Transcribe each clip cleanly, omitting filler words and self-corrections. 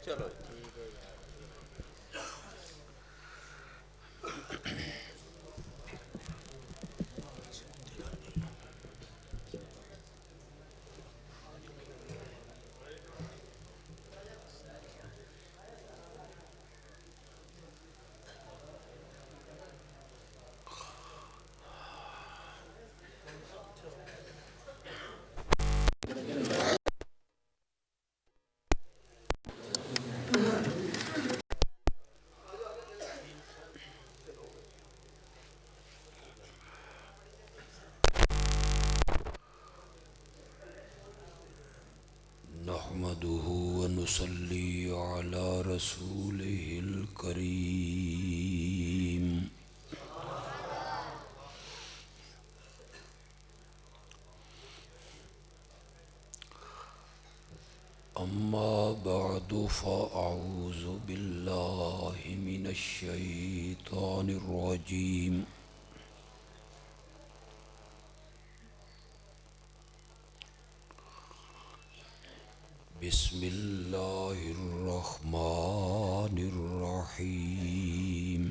چلو ٹھیک ہے یار. نحمده ونصلي على رسوله الكريم. أما بعد فأعوذ بالله من الشيطان الرجيم. بسم الله الرحمن الرحيم.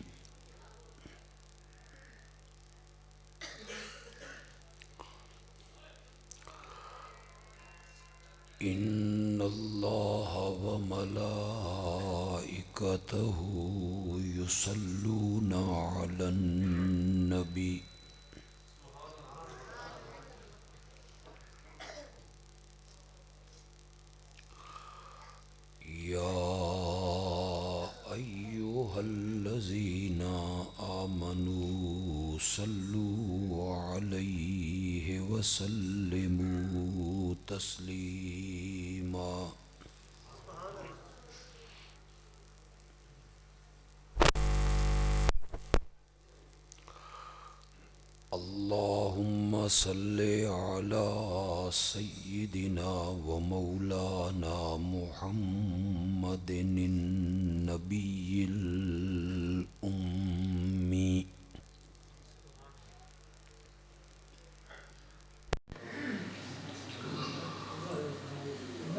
إن الله وملائكته يصلون على النبي. يا أيها الذين آمنوا صلوا عليه وسلموا تسليما. اللهم صل على سيدنا ومولانا محمد النبي الأمي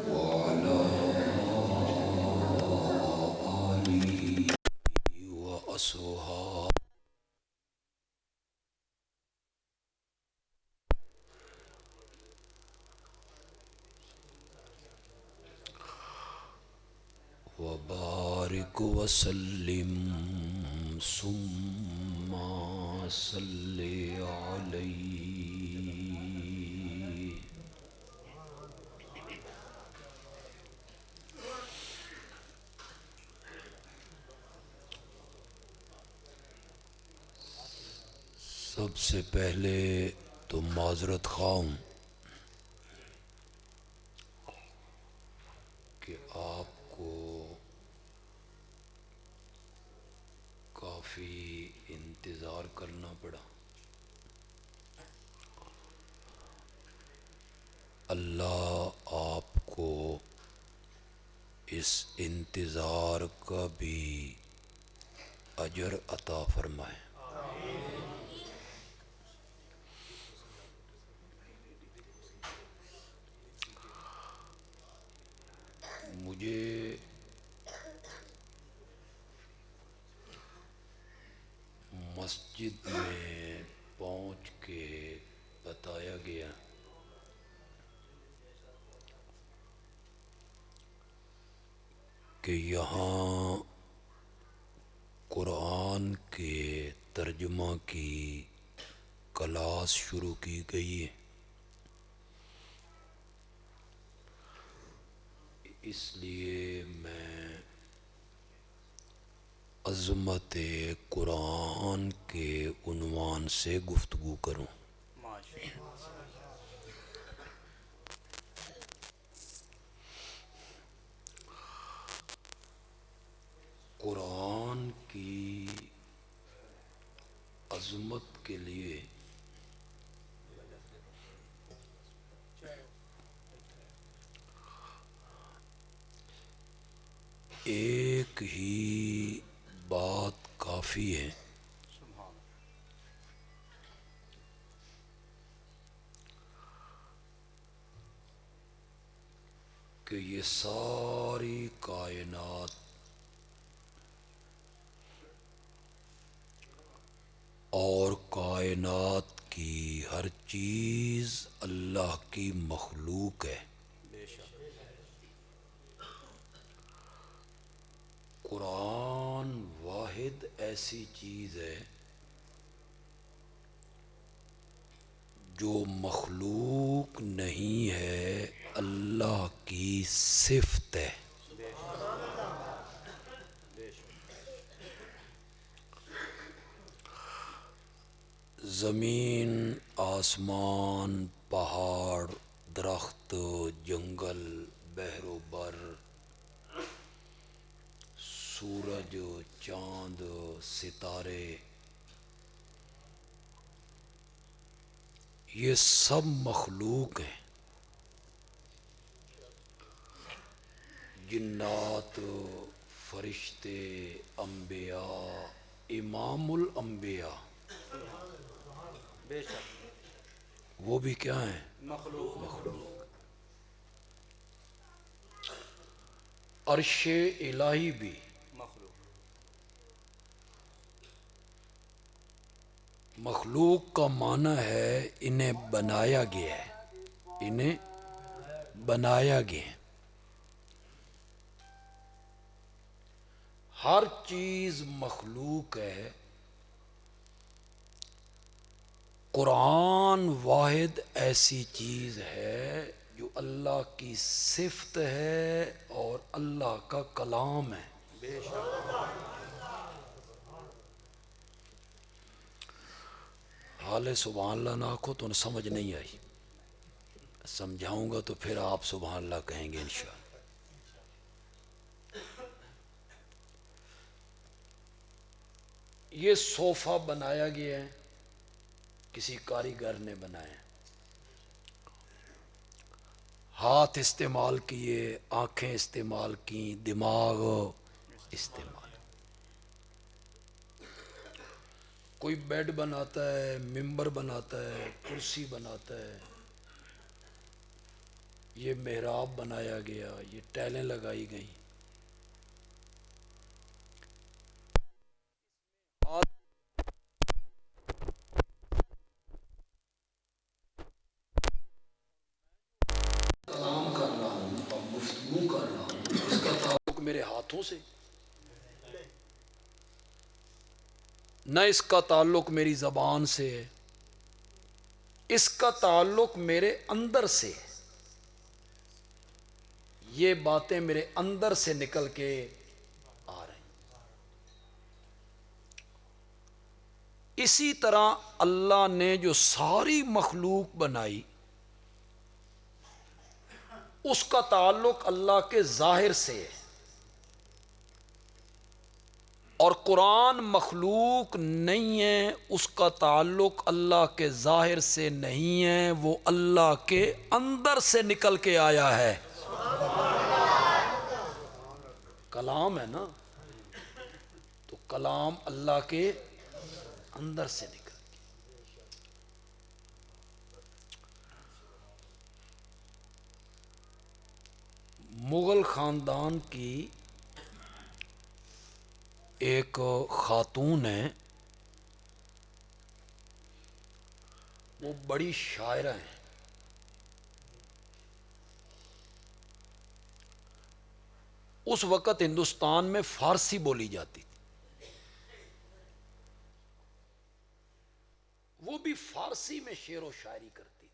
وعلى آله وأصحابه وبارك وسلم ثم صل عليه. سب سے پہلے تو معذرت خواہ ہوں کہ آپ کو کافی انتظار کرنا پڑا. اللہ آپ کو اس انتظار کا بھی اجر عطا فرمائے. مجھے مسجد میں پہنچ کے بتایا گیا کہ یہاں قرآن کے ترجمہ کی کلاس شروع کی گئی ہے. اس لیے میں عظمت قرآن کے عنوان سے گفتگو کروں. قرآن کی عظمت کے لیے ایک ہی بات کافی ہے کہ یہ ساری کائنات اور کائنات کی ہر چیز اللہ کی مخلوق ہے. قرآن واحد ایسی چیز ہے جو مخلوق نہیں ہے، اللہ کی صفت ہے. زمین، آسمان، پہاڑ، درخت، جنگل، بحر و بر، سورج، چاند، ستارے، یہ سب مخلوق ہیں. جنات، فرشتے، انبیاء، امام الانبیاء، بے شک وہ بھی کیا ہیں؟ مخلوق. عرش الہی بھی. مخلوق. مخلوق کا معنی ہے انہیں بنایا گیا ہے، انہیں بنایا گیا ہے. ہر چیز مخلوق ہے. قرآن واحد ایسی چیز ہے جو اللہ کی صفت ہے اور اللہ کا کلام ہے. بے شک. حال سبحان اللہ نہ آکھو تو سمجھ نہیں آئی، سمجھاؤں گا تو پھر آپ سبحان اللہ کہیں گے انشاءاللہ. یہ صوفہ بنایا گیا ہے، کسی کاریگر نے بنایا. ہاتھ استعمال کیے، آنکھیں استعمال کی، دماغ استعمال. کوئی بیڈ بناتا ہے، ممبر بناتا ہے، کرسی بناتا ہے، یہ محراب بنایا گیا، یہ ٹیلیں لگائی گئیں. کلام کر رہا ہوں اور گفتگو کر رہا ہوں، اس کا تعلق میرے ہاتھوں سے، نہ اس کا تعلق میری زبان سے ہے، اس کا تعلق میرے اندر سے. یہ باتیں میرے اندر سے نکل کے آ رہی. اسی طرح اللہ نے جو ساری مخلوق بنائی اس کا تعلق اللہ کے ظاہر سے ہے، اور قرآن مخلوق نہیں ہے، اس کا تعلق اللہ کے ظاہر سے نہیں ہے، وہ اللہ کے اندر سے نکل کے آیا ہے. کلام ہے نا، تو کلام اللہ کے اندر سے نکل. مغل خاندان کی ایک خاتون ہے، وہ بڑی شاعرہ ہیں. اس وقت ہندوستان میں فارسی بولی جاتی تھی، وہ بھی فارسی میں شعر و شاعری کرتی تھی.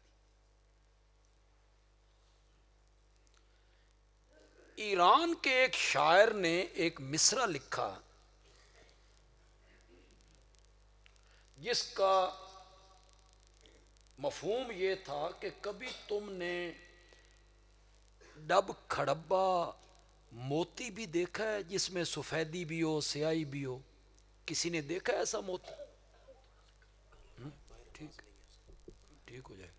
ایران کے ایک شاعر نے ایک مصرع لکھا جس کا مفہوم یہ تھا کہ کبھی تم نے ڈب کھڑبا موتی بھی دیکھا ہے جس میں سفیدی بھی ہو، سیاہی بھی ہو؟ کسی نے دیکھا ہے ایسا موتی؟ ٹھیک ٹھیک ہو جائے.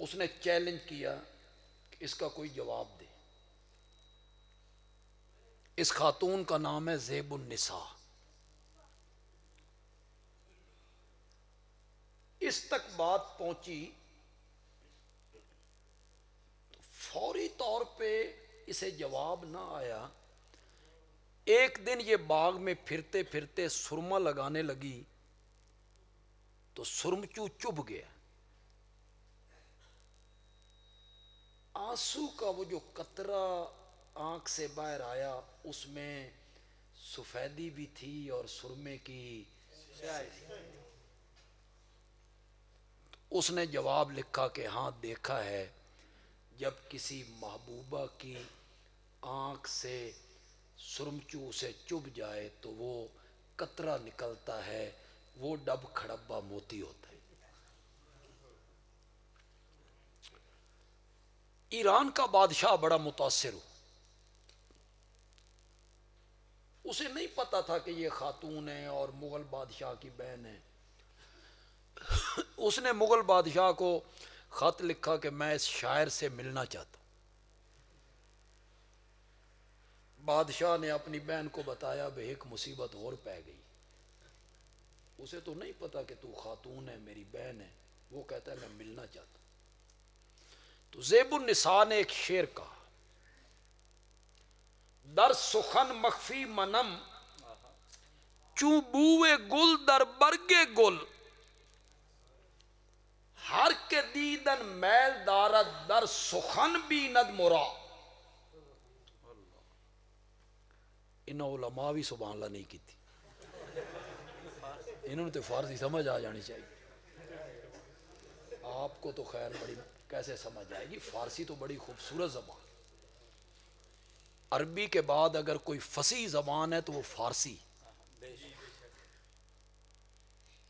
اس نے چیلنج کیا کہ اس کا کوئی جواب دے. اس خاتون کا نام ہے زیب النساء. اس جس تک بات پہنچی تو فوری طور پہ اسے جواب نہ آیا. ایک دن یہ باغ میں پھرتے پھرتے سرما لگانے لگی تو سرمچو چبھ گیا. آنسو کا وہ جو قطرہ آنکھ سے باہر آیا اس میں سفیدی بھی تھی اور سرمے کی. اس نے جواب لکھا کہ ہاں دیکھا ہے جب کسی محبوبہ کی آنکھ سے سرمچو سے چبھ جائے تو وہ قطرہ نکلتا ہے، وہ ڈب کھڑبا موتی ہوتا ہے. ایران کا بادشاہ بڑا متاثر ہو. اسے نہیں پتا تھا کہ یہ خاتون ہے اور مغل بادشاہ کی بہن ہے. اس نے مغل بادشاہ کو خط لکھا کہ میں اس شاعر سے ملنا چاہتا ہوں. بادشاہ نے اپنی بہن کو بتایا بے ایک مصیبت اور پہ گئی. اسے تو نہیں پتا کہ تو خاتون ہے، میری بہن ہے. وہ کہتا ہے میں ملنا چاہتا ہوں. تو زیب النساء نے ایک شعر کہا، در سخن مخفی منم چوں بوئے گل در برگ گل، ہر کے دیدن میل دارد در سخن بیند مرا. ان علماء بھی سبحان اللہ نہیں کی تھی. انہوں نے تو فارسی سمجھ آ جانی چاہیے. آپ کو تو خیر بڑی کیسے سمجھ آئے گی، فارسی تو بڑی خوبصورت زبان. عربی کے بعد اگر کوئی فصیح زبان ہے تو وہ فارسی.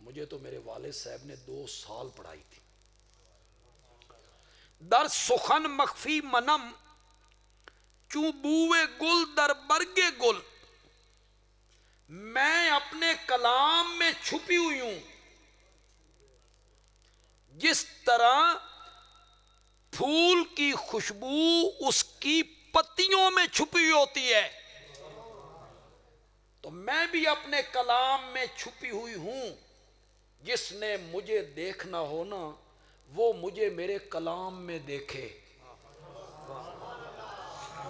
مجھے تو میرے والد صاحب نے 2 سال پڑھائی تھی. در سخن مخفی منم چوں بوئے گل در برگ گل، میں اپنے کلام میں چھپی ہوئی ہوں جس طرح پھول کی خوشبو اس کی پتیوں میں چھپی ہوتی ہے. تو میں بھی اپنے کلام میں چھپی ہوئی ہوں. جس نے مجھے دیکھنا ہونا وہ مجھے میرے کلام میں دیکھے.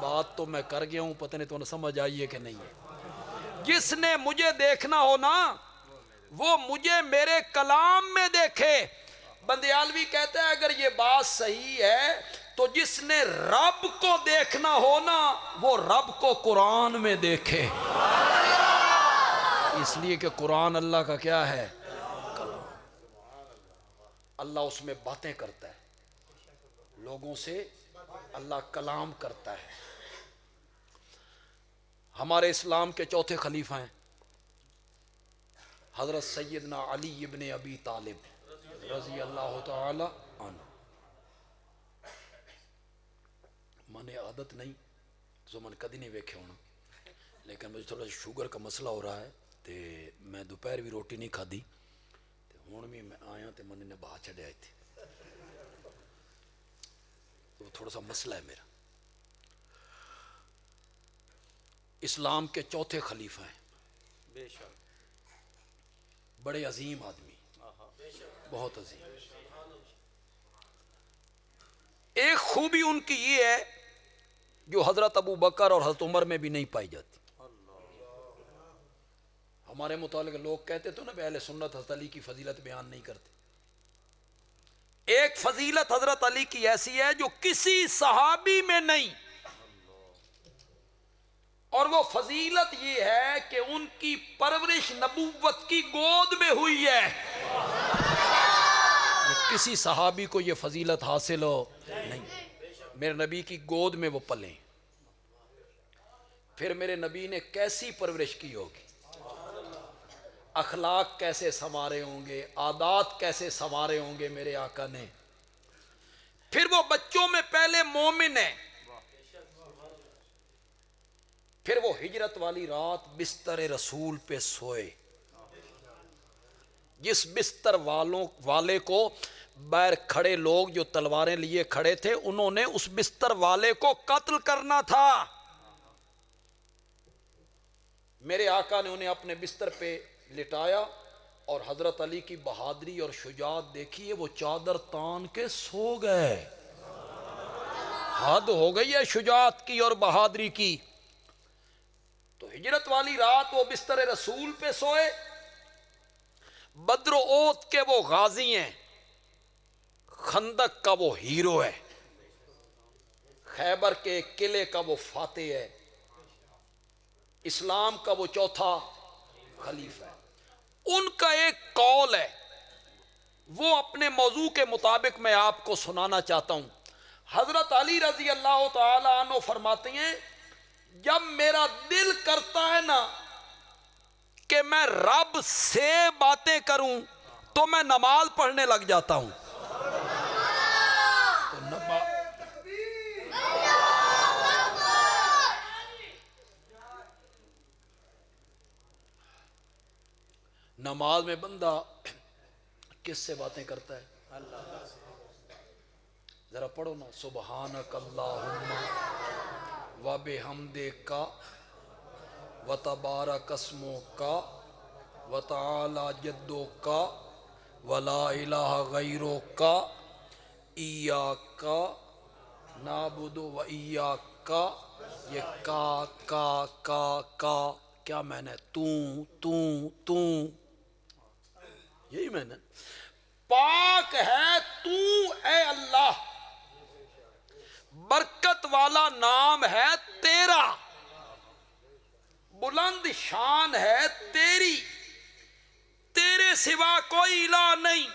بات تو میں کر گیا ہوں، پتہ نہیں تو سمجھ آئی ہے کہ نہیں ہے. جس نے مجھے دیکھنا ہونا وہ مجھے میرے کلام میں دیکھے. بندیالوی کہتا ہے اگر یہ بات صحیح ہے تو جس نے رب کو دیکھنا ہونا وہ رب کو قرآن میں دیکھے. اس لیے کہ قرآن اللہ کا کیا ہے؟ کلام. اللہ اس میں باتیں کرتا ہے، لوگوں سے اللہ کلام کرتا ہے. ہمارے اسلام کے چوتھے خلیفہ ہیں حضرت سیدنا علی ابن ابی طالب رضی اللہ تعالی عنہ. مانے عادت نہیں تو من کدی نہیں ویکھے ہونا، لیکن مجھے تھوڑا شوگر کا مسئلہ ہو رہا ہے تے میں دوپہر بھی روٹی نہیں کھادی تے ہون بھی میں آیا تے من نے باہر چھڑے آئے تھے. تو تھوڑا سا مسئلہ ہے میرا. اسلام کے چوتھے خلیفہ ہیں، بے شک بڑے عظیم آدمی، بہت عظیم. ایک خوبی ان کی یہ ہے جو حضرت ابو بکر اور حضرت عمر میں بھی نہیں پائی جاتی. ہمارے متعلق لوگ کہتے تو نا اہل سنت حضرت علی کی فضیلت بیان نہیں کرتے. ایک فضیلت حضرت علی کی ایسی ہے جو کسی صحابی میں نہیں، اور وہ فضیلت یہ ہے کہ ان کی پرورش نبوت کی گود میں ہوئی ہے. کسی صحابی کو یہ فضیلت حاصل ہو نہیں. میرے نبی کی گود میں وہ پلیں. پھر میرے نبی نے کیسی پرورش کی ہوگی، اخلاق کیسے سنوارے ہوں گے، عادات کیسے سنوارے ہوں گے میرے آقا نے. پھر وہ بچوں میں پہلے مومن ہیں. پھر وہ ہجرت والی رات بستر رسول پہ سوئے. جس بستر والے کو باہر کھڑے لوگ جو تلواریں لیے کھڑے تھے انہوں نے اس بستر والے کو قتل کرنا تھا. میرے آقا نے انہیں اپنے بستر پہ لٹایا اور حضرت علی کی بہادری اور شجاعت دیکھیے، وہ چادر تان کے سو گئے. حد ہو گئی ہے شجاعت کی اور بہادری کی. تو ہجرت والی رات وہ بستر رسول پہ سوئے. بدر و احد کے وہ غازی ہیں، خندق کا وہ ہیرو ہے، خیبر کے قلعے کا وہ فاتح ہے، اسلام کا وہ چوتھا خلیفہ ہے. ان کا ایک قول ہے، وہ اپنے موضوع کے مطابق میں آپ کو سنانا چاہتا ہوں. حضرت علی رضی اللہ تعالی عنہ فرماتے ہیں، جب میرا دل کرتا ہے نا کہ میں رب سے باتیں کروں تو میں نماز پڑھنے لگ جاتا ہوں. نماز میں بندہ کس سے باتیں کرتا ہے؟ اللہ سے. ذرا پڑھو نا، سبحانک اللہم و بحمدک و تبارک اسمک و تعالی جدک و لا الہ غیرک ایاک نعبد و ایاک. یہ کا کیا میں نے تو یہی میں نے. پاک ہے تو اے اللہ، برکت والا نام ہے تیرا، بلند شان ہے تیری، تیرے سوا کوئی الہ نہیں.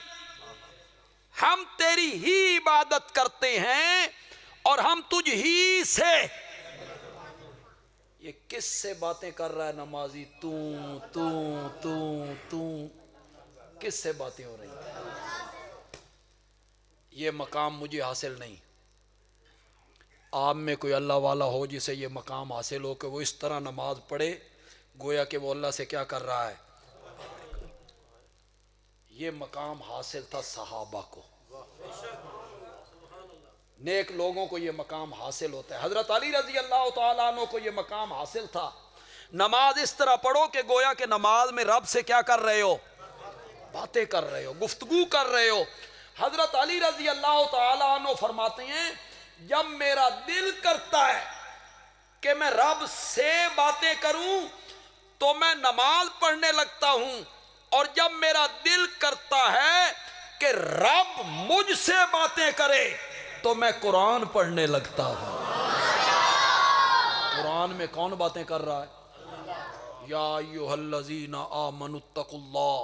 ہم تیری ہی عبادت کرتے ہیں اور ہم تجھ ہی سے. یہ کس سے باتیں کر رہا ہے نمازی؟ تو کس سے باتیں ہو رہی ہیں؟ یہ مقام مجھے حاصل نہیں. آپ میں کوئی اللہ والا ہو جسے یہ مقام حاصل ہو کہ وہ اس طرح نماز پڑھے گویا کہ وہ اللہ سے کیا کر رہا ہے. یہ مقام حاصل تھا صحابہ کو، نیک لوگوں کو یہ مقام حاصل ہوتا ہے. حضرت علی رضی اللہ تعالیٰ عنہ کو یہ مقام حاصل تھا. نماز اس طرح پڑھو کہ گویا کہ نماز میں رب سے کیا کر رہے ہو؟ باتیں کر رہے ہو، گفتگو کر رہے ہو. حضرت علی رضی اللہ تعالیٰ عنہ فرماتے ہیں، جب میرا دل کرتا ہے کہ میں رب سے باتیں کروں تو میں نماز پڑھنے لگتا ہوں، اور جب میرا دل کرتا ہے کہ رب مجھ سے باتیں کرے تو میں قرآن پڑھنے لگتا ہوں. قرآن میں کون باتیں کر رہا ہے؟ یا ایھا الذین آمنوا اتقوا اللہ،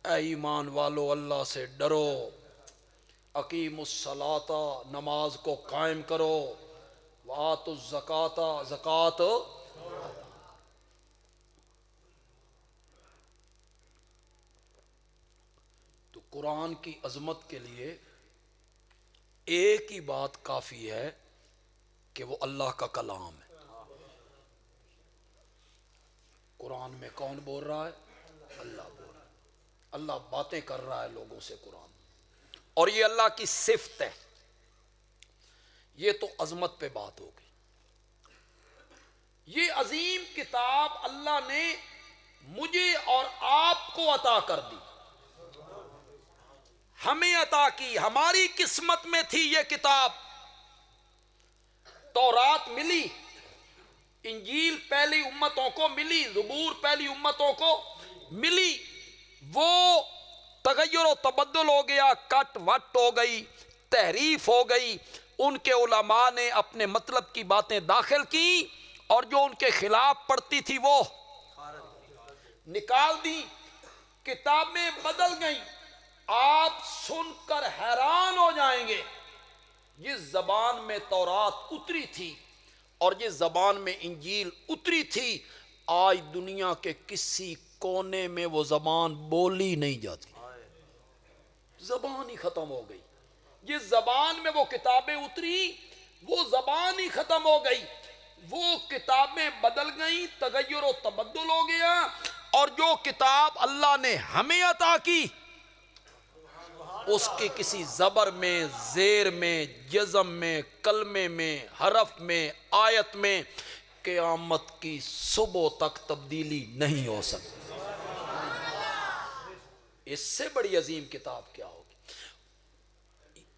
اے ایمان والو اللہ سے ڈرو. اقیموا الصلاۃ، نماز کو قائم کرو. وآتوا الزکاۃ، زکوٰۃ. تو قرآن کی عظمت کے لیے ایک ہی بات کافی ہے کہ وہ اللہ کا کلام ہے. قرآن میں کون بول رہا ہے؟ اللہ بول رہا ہے. اللہ باتیں کر رہا ہے لوگوں سے قرآن، اور یہ اللہ کی صفت ہے. یہ تو عظمت پہ بات ہو گئی. یہ عظیم کتاب اللہ نے مجھے اور آپ کو عطا کر دی، ہمیں عطا کی. ہماری قسمت میں تھی یہ کتاب. تورات ملی، انجیل پہلی امتوں کو ملی، زبور پہلی امتوں کو ملی. وہ تغیر و تبدل ہو گیا، کٹ وٹ ہو گئی، تحریف ہو گئی. ان کے علماء نے اپنے مطلب کی باتیں داخل کی، اور جو ان کے خلاف پڑتی تھی وہ نکال دی. کتابیں بدل گئیں. آپ سن کر حیران ہو جائیں گے. جس زبان میں تورات اتری تھی اور جس زبان میں انجیل اتری تھی، آج دنیا کے کسی کونے میں وہ زبان بولی نہیں جاتی. زبان ہی ختم ہو گئی. جس زبان میں وہ کتابیں اتری وہ زبان ہی ختم ہو گئی. وہ کتابیں بدل گئیں، تغیر و تبدل ہو گیا. اور جو کتاب اللہ نے ہمیں عطا کی، اس کے کسی زبر میں، زیر میں، جزم میں، کلمے میں، حرف میں، آیت میں قیامت کی صبح تک تبدیلی نہیں ہو سکتی. اس سے بڑی عظیم کتاب کیا ہوگی؟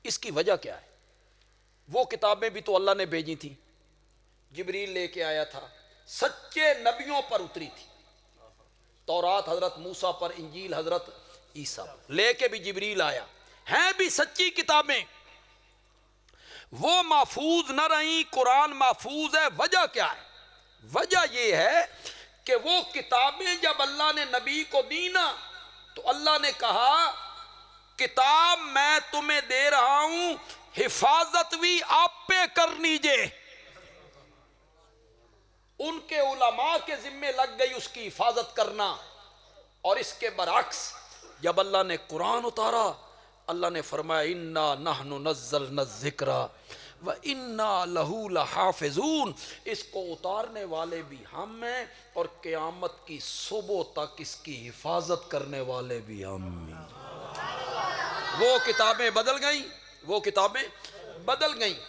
اس کی وجہ کیا ہے؟ وہ کتابیں بھی تو اللہ نے بھیجی تھیں، جبریل لے کے آیا تھا، سچے نبیوں پر اتری تھی، تورات حضرت موسیٰ پر، انجیل حضرت عیسیٰ پر، لے کے بھی جبریل آیا، ہیں بھی سچی کتابیں، وہ محفوظ نہ رہیں، قرآن محفوظ ہے۔ وجہ کیا ہے؟ وجہ یہ ہے کہ وہ کتابیں جب اللہ نے نبی کو دی نا تو اللہ نے کہا کتاب میں تمہیں دے رہا ہوں، حفاظت بھی آپ پہ کرنی جے۔ ان کے علماء کے ذمے لگ گئی اس کی حفاظت کرنا، اور اس کے برعکس جب اللہ نے قرآن اتارا اللہ نے فرمایا اِنَّا نَحْنُ نَزَّلْنَا الذِّكْرَ وَإِنَّا لَهُ لَحَافِظُونَ، اس کو اتارنے والے بھی ہم ہیں اور قیامت کی صبح تک اس کی حفاظت کرنے والے بھی ہم ہیں۔ وہ کتابیں بدل گئیں، وہ کتابیں بدل گئیں،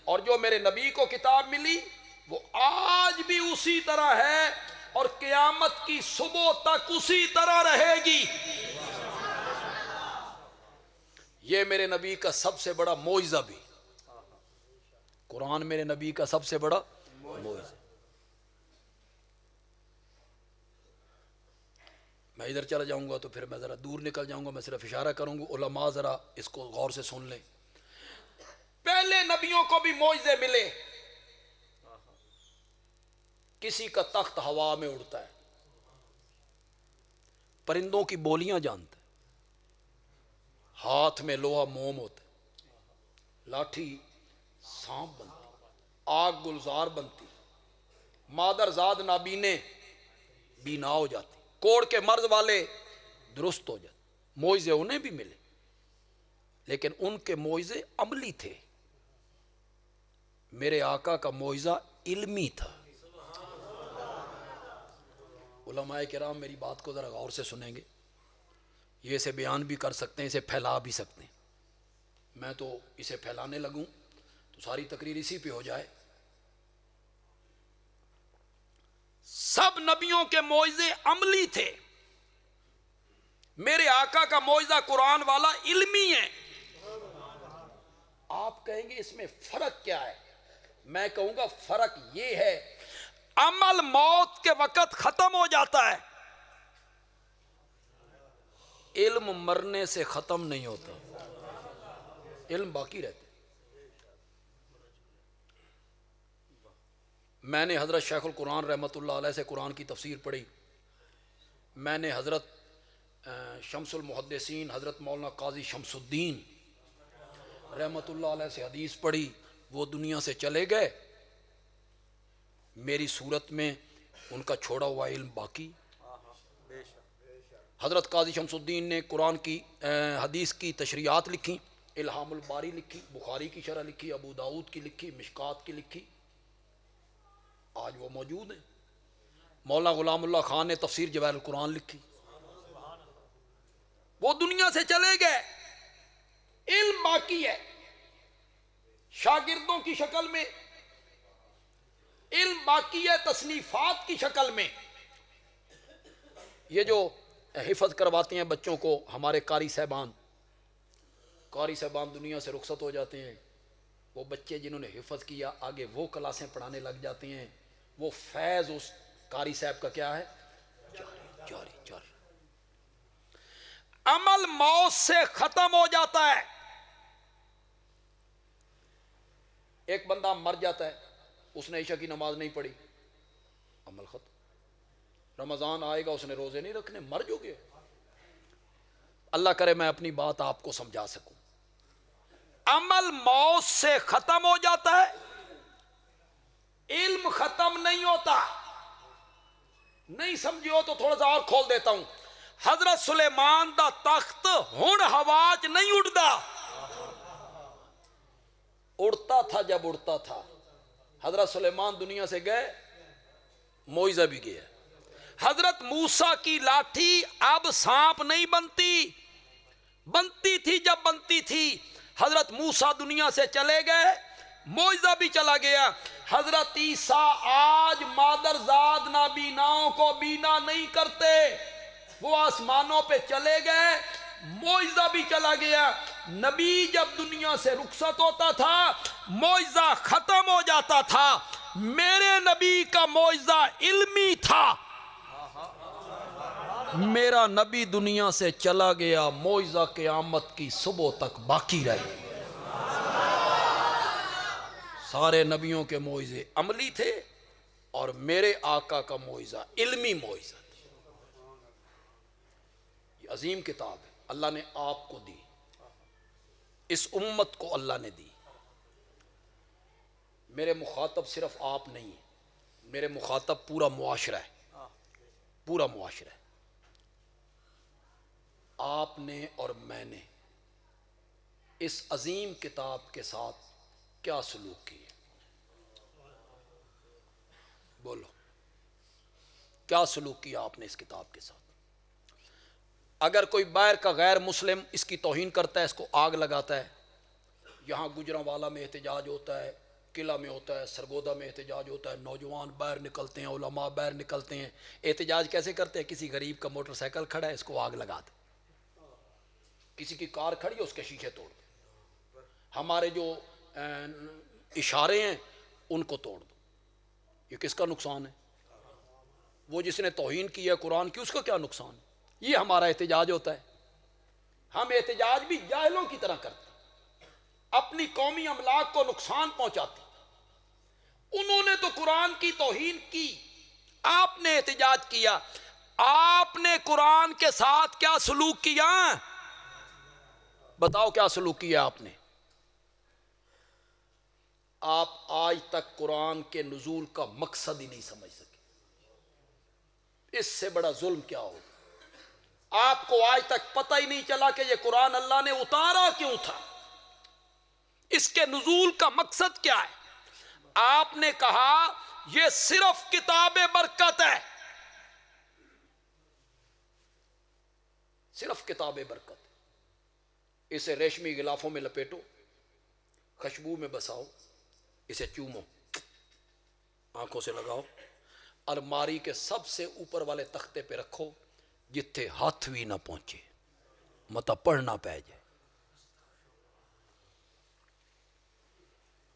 اور جو میرے نبی کو کتاب ملی وہ آج بھی اسی طرح ہے اور قیامت کی صبح تک اسی طرح رہے گی۔ یہ میرے نبی کا سب سے بڑا معجزہ بھی، قرآن میرے نبی کا سب سے بڑا معجزہ۔ میں ادھر چلا جاؤں گا تو پھر میں ذرا دور نکل جاؤں گا، میں صرف اشارہ کروں گا، علماء ذرا اس کو غور سے سن لیں۔ پہلے نبیوں کو بھی معجزے ملے، کسی کا تخت ہوا میں اڑتا ہے، پرندوں کی بولیاں جانتا ہے، ہاتھ میں لوہا موم ہوتا ہے، لاٹھی سانپ بنتی، آگ گلزار بنتی، مادر زاد نابینے بینا ہو جاتی، کوڑ کے مرض والے درست ہو جاتے۔ معجزے انہیں بھی ملے لیکن ان کے معجزے عملی تھے، میرے آقا کا معجزہ علمی تھا۔ علماء کرام میری بات کو ذرا غور سے سنیں گے، یہ اسے بیان بھی کر سکتے ہیں، اسے پھیلا بھی سکتے ہیں، میں تو اسے پھیلانے لگوں تو ساری تقریر اسی پہ ہو جائے۔ سب نبیوں کے معجزے عملی تھے، میرے آقا کا معجزہ قرآن والا علمی ہے۔ آپ کہیں گے اس میں فرق کیا ہے؟ میں کہوں گا فرق یہ ہے، عمل موت کے وقت ختم ہو جاتا ہے، علم مرنے سے ختم نہیں ہوتا، علم باقی رہتا ہے۔ میں نے حضرت شیخ القرآن رحمۃ اللہ علیہ سے قرآن کی تفسیر پڑھی، میں نے حضرت شمس المحدثین حضرت مولانا قاضی شمس الدین رحمۃ اللہ علیہ سے حدیث پڑھی، وہ دنیا سے چلے گئے، میری صورت میں ان کا چھوڑا ہوا علم باقی۔ حضرت قاضی شمس الدین نے قرآن کی حدیث کی تشریحات لکھی، الہام الباری لکھی، بخاری کی شرح لکھی، ابو داؤد کی لکھی، مشکات کی لکھی، آج وہ موجود ہیں۔ مولانا غلام اللہ خان نے تفسیر جواہر القرآن لکھی، وہ دنیا سے چلے گئے، علم باقی ہے، شاگردوں کی شکل میں علم باقی ہے، تصنیفات کی شکل میں۔ یہ جو حفظ کرواتے ہیں بچوں کو ہمارے قاری صاحبان دنیا سے رخصت ہو جاتے ہیں، وہ بچے جنہوں نے حفظ کیا آگے وہ کلاسیں پڑھانے لگ جاتے ہیں، وہ فیض اس قاری صاحب کا کیا ہے؟ جاری۔ عمل موت سے ختم ہو جاتا ہے۔ ایک بندہ مر جاتا ہے، اس نے عشاء کی نماز نہیں پڑھی، عمل ختم۔ رمضان آئے گا اس نے روزے نہیں رکھنے، مر جو گے۔ اللہ کرے میں اپنی بات آپ کو سمجھا سکوں۔ عمل موت سے ختم ہو جاتا ہے، علم ختم نہیں ہوتا۔ نہیں سمجھے ہو تو تھوڑا سا اور کھول دیتا ہوں۔ حضرت سلیمان دا تخت ہن ہوا چ نہیں اڑتا، اڑتا تھا جب اڑتا تھا۔ حضرت سلیمان دنیا سے گئے، معجزہ بھی گیا۔ حضرت موسیٰ کی لاٹھی اب سانپ نہیں بنتی تھی جب بنتی تھی۔ حضرت موسیٰ دنیا سے چلے گئے، معجزہ بھی چلا گیا۔ حضرت عیسیٰ آج مادر زاد نابیناؤں کو بینا نہیں کرتے، وہ آسمانوں پہ چلے گئے، معجزہ بھی چلا گیا۔ نبی جب دنیا سے رخصت ہوتا تھا معجزہ ختم ہو جاتا تھا۔ میرے نبی کا معجزہ علمی تھا، میرا نبی دنیا سے چلا گیا، معجزہ قیامت کی صبح تک باقی رہے۔ سارے نبیوں کے معجزے عملی تھے اور میرے آقا کا معجزہ علمی معجزہ تھا۔ یہ عظیم کتاب ہے، اللہ نے آپ کو دی، اس امت کو اللہ نے دی۔ میرے مخاطب صرف آپ نہیں ہیں، میرے مخاطب پورا معاشرہ ہے، پورا معاشرہ ہے۔ آپ نے اور میں نے اس عظیم کتاب کے ساتھ کیا سلوک کیا؟ بولو، کیا سلوک کیا آپ نے اس کتاب کے ساتھ؟ اگر کوئی باہر کا غیر مسلم اس کی توہین کرتا ہے، اس کو آگ لگاتا ہے، یہاں گجرانوالہ میں احتجاج ہوتا ہے، قلعہ میں ہوتا ہے، سرگودا میں احتجاج ہوتا ہے، نوجوان باہر نکلتے ہیں، علماء باہر نکلتے ہیں، احتجاج کیسے کرتے ہیں؟ کسی غریب کا موٹر سائیکل کھڑا ہے، اس کو آگ لگا دے، کسی کی کار کھڑی ہے اس کے شیشے توڑ دو، ہمارے جو اشارے ہیں ان کو توڑ دو۔ یہ کس کا نقصان ہے؟ وہ جس نے توہین کی ہے قرآن کی، اس کا کیا نقصان ہے؟ یہ ہمارا احتجاج ہوتا ہے۔ ہم احتجاج بھی جاہلوں کی طرح کرتے ہیں، اپنی قومی املاک کو نقصان پہنچاتے ہیں۔ انہوں نے تو قرآن کی توہین کی، آپ نے احتجاج کیا۔ آپ نے قرآن کے ساتھ کیا سلوک کیا؟ بتاؤ کیا سلوک کیا آپ نے؟ آپ آج تک قرآن کے نزول کا مقصد ہی نہیں سمجھ سکے۔ اس سے بڑا ظلم کیا ہو؟ آپ کو آج تک پتہ ہی نہیں چلا کہ یہ قرآن اللہ نے اتارا کیوں تھا، اس کے نزول کا مقصد کیا ہے۔ آپ نے کہا یہ صرف کتاب برکت ہے، صرف کتاب برکت ہے۔ اسے ریشمی غلافوں میں لپیٹو، خوشبو میں بساؤ، اسے چومو، آنکھوں سے لگاؤ، الماری کے سب سے اوپر والے تختے پہ رکھو، جتھے ہاتھ بھی نہ پہنچے، متا پڑھنا پہ جائے۔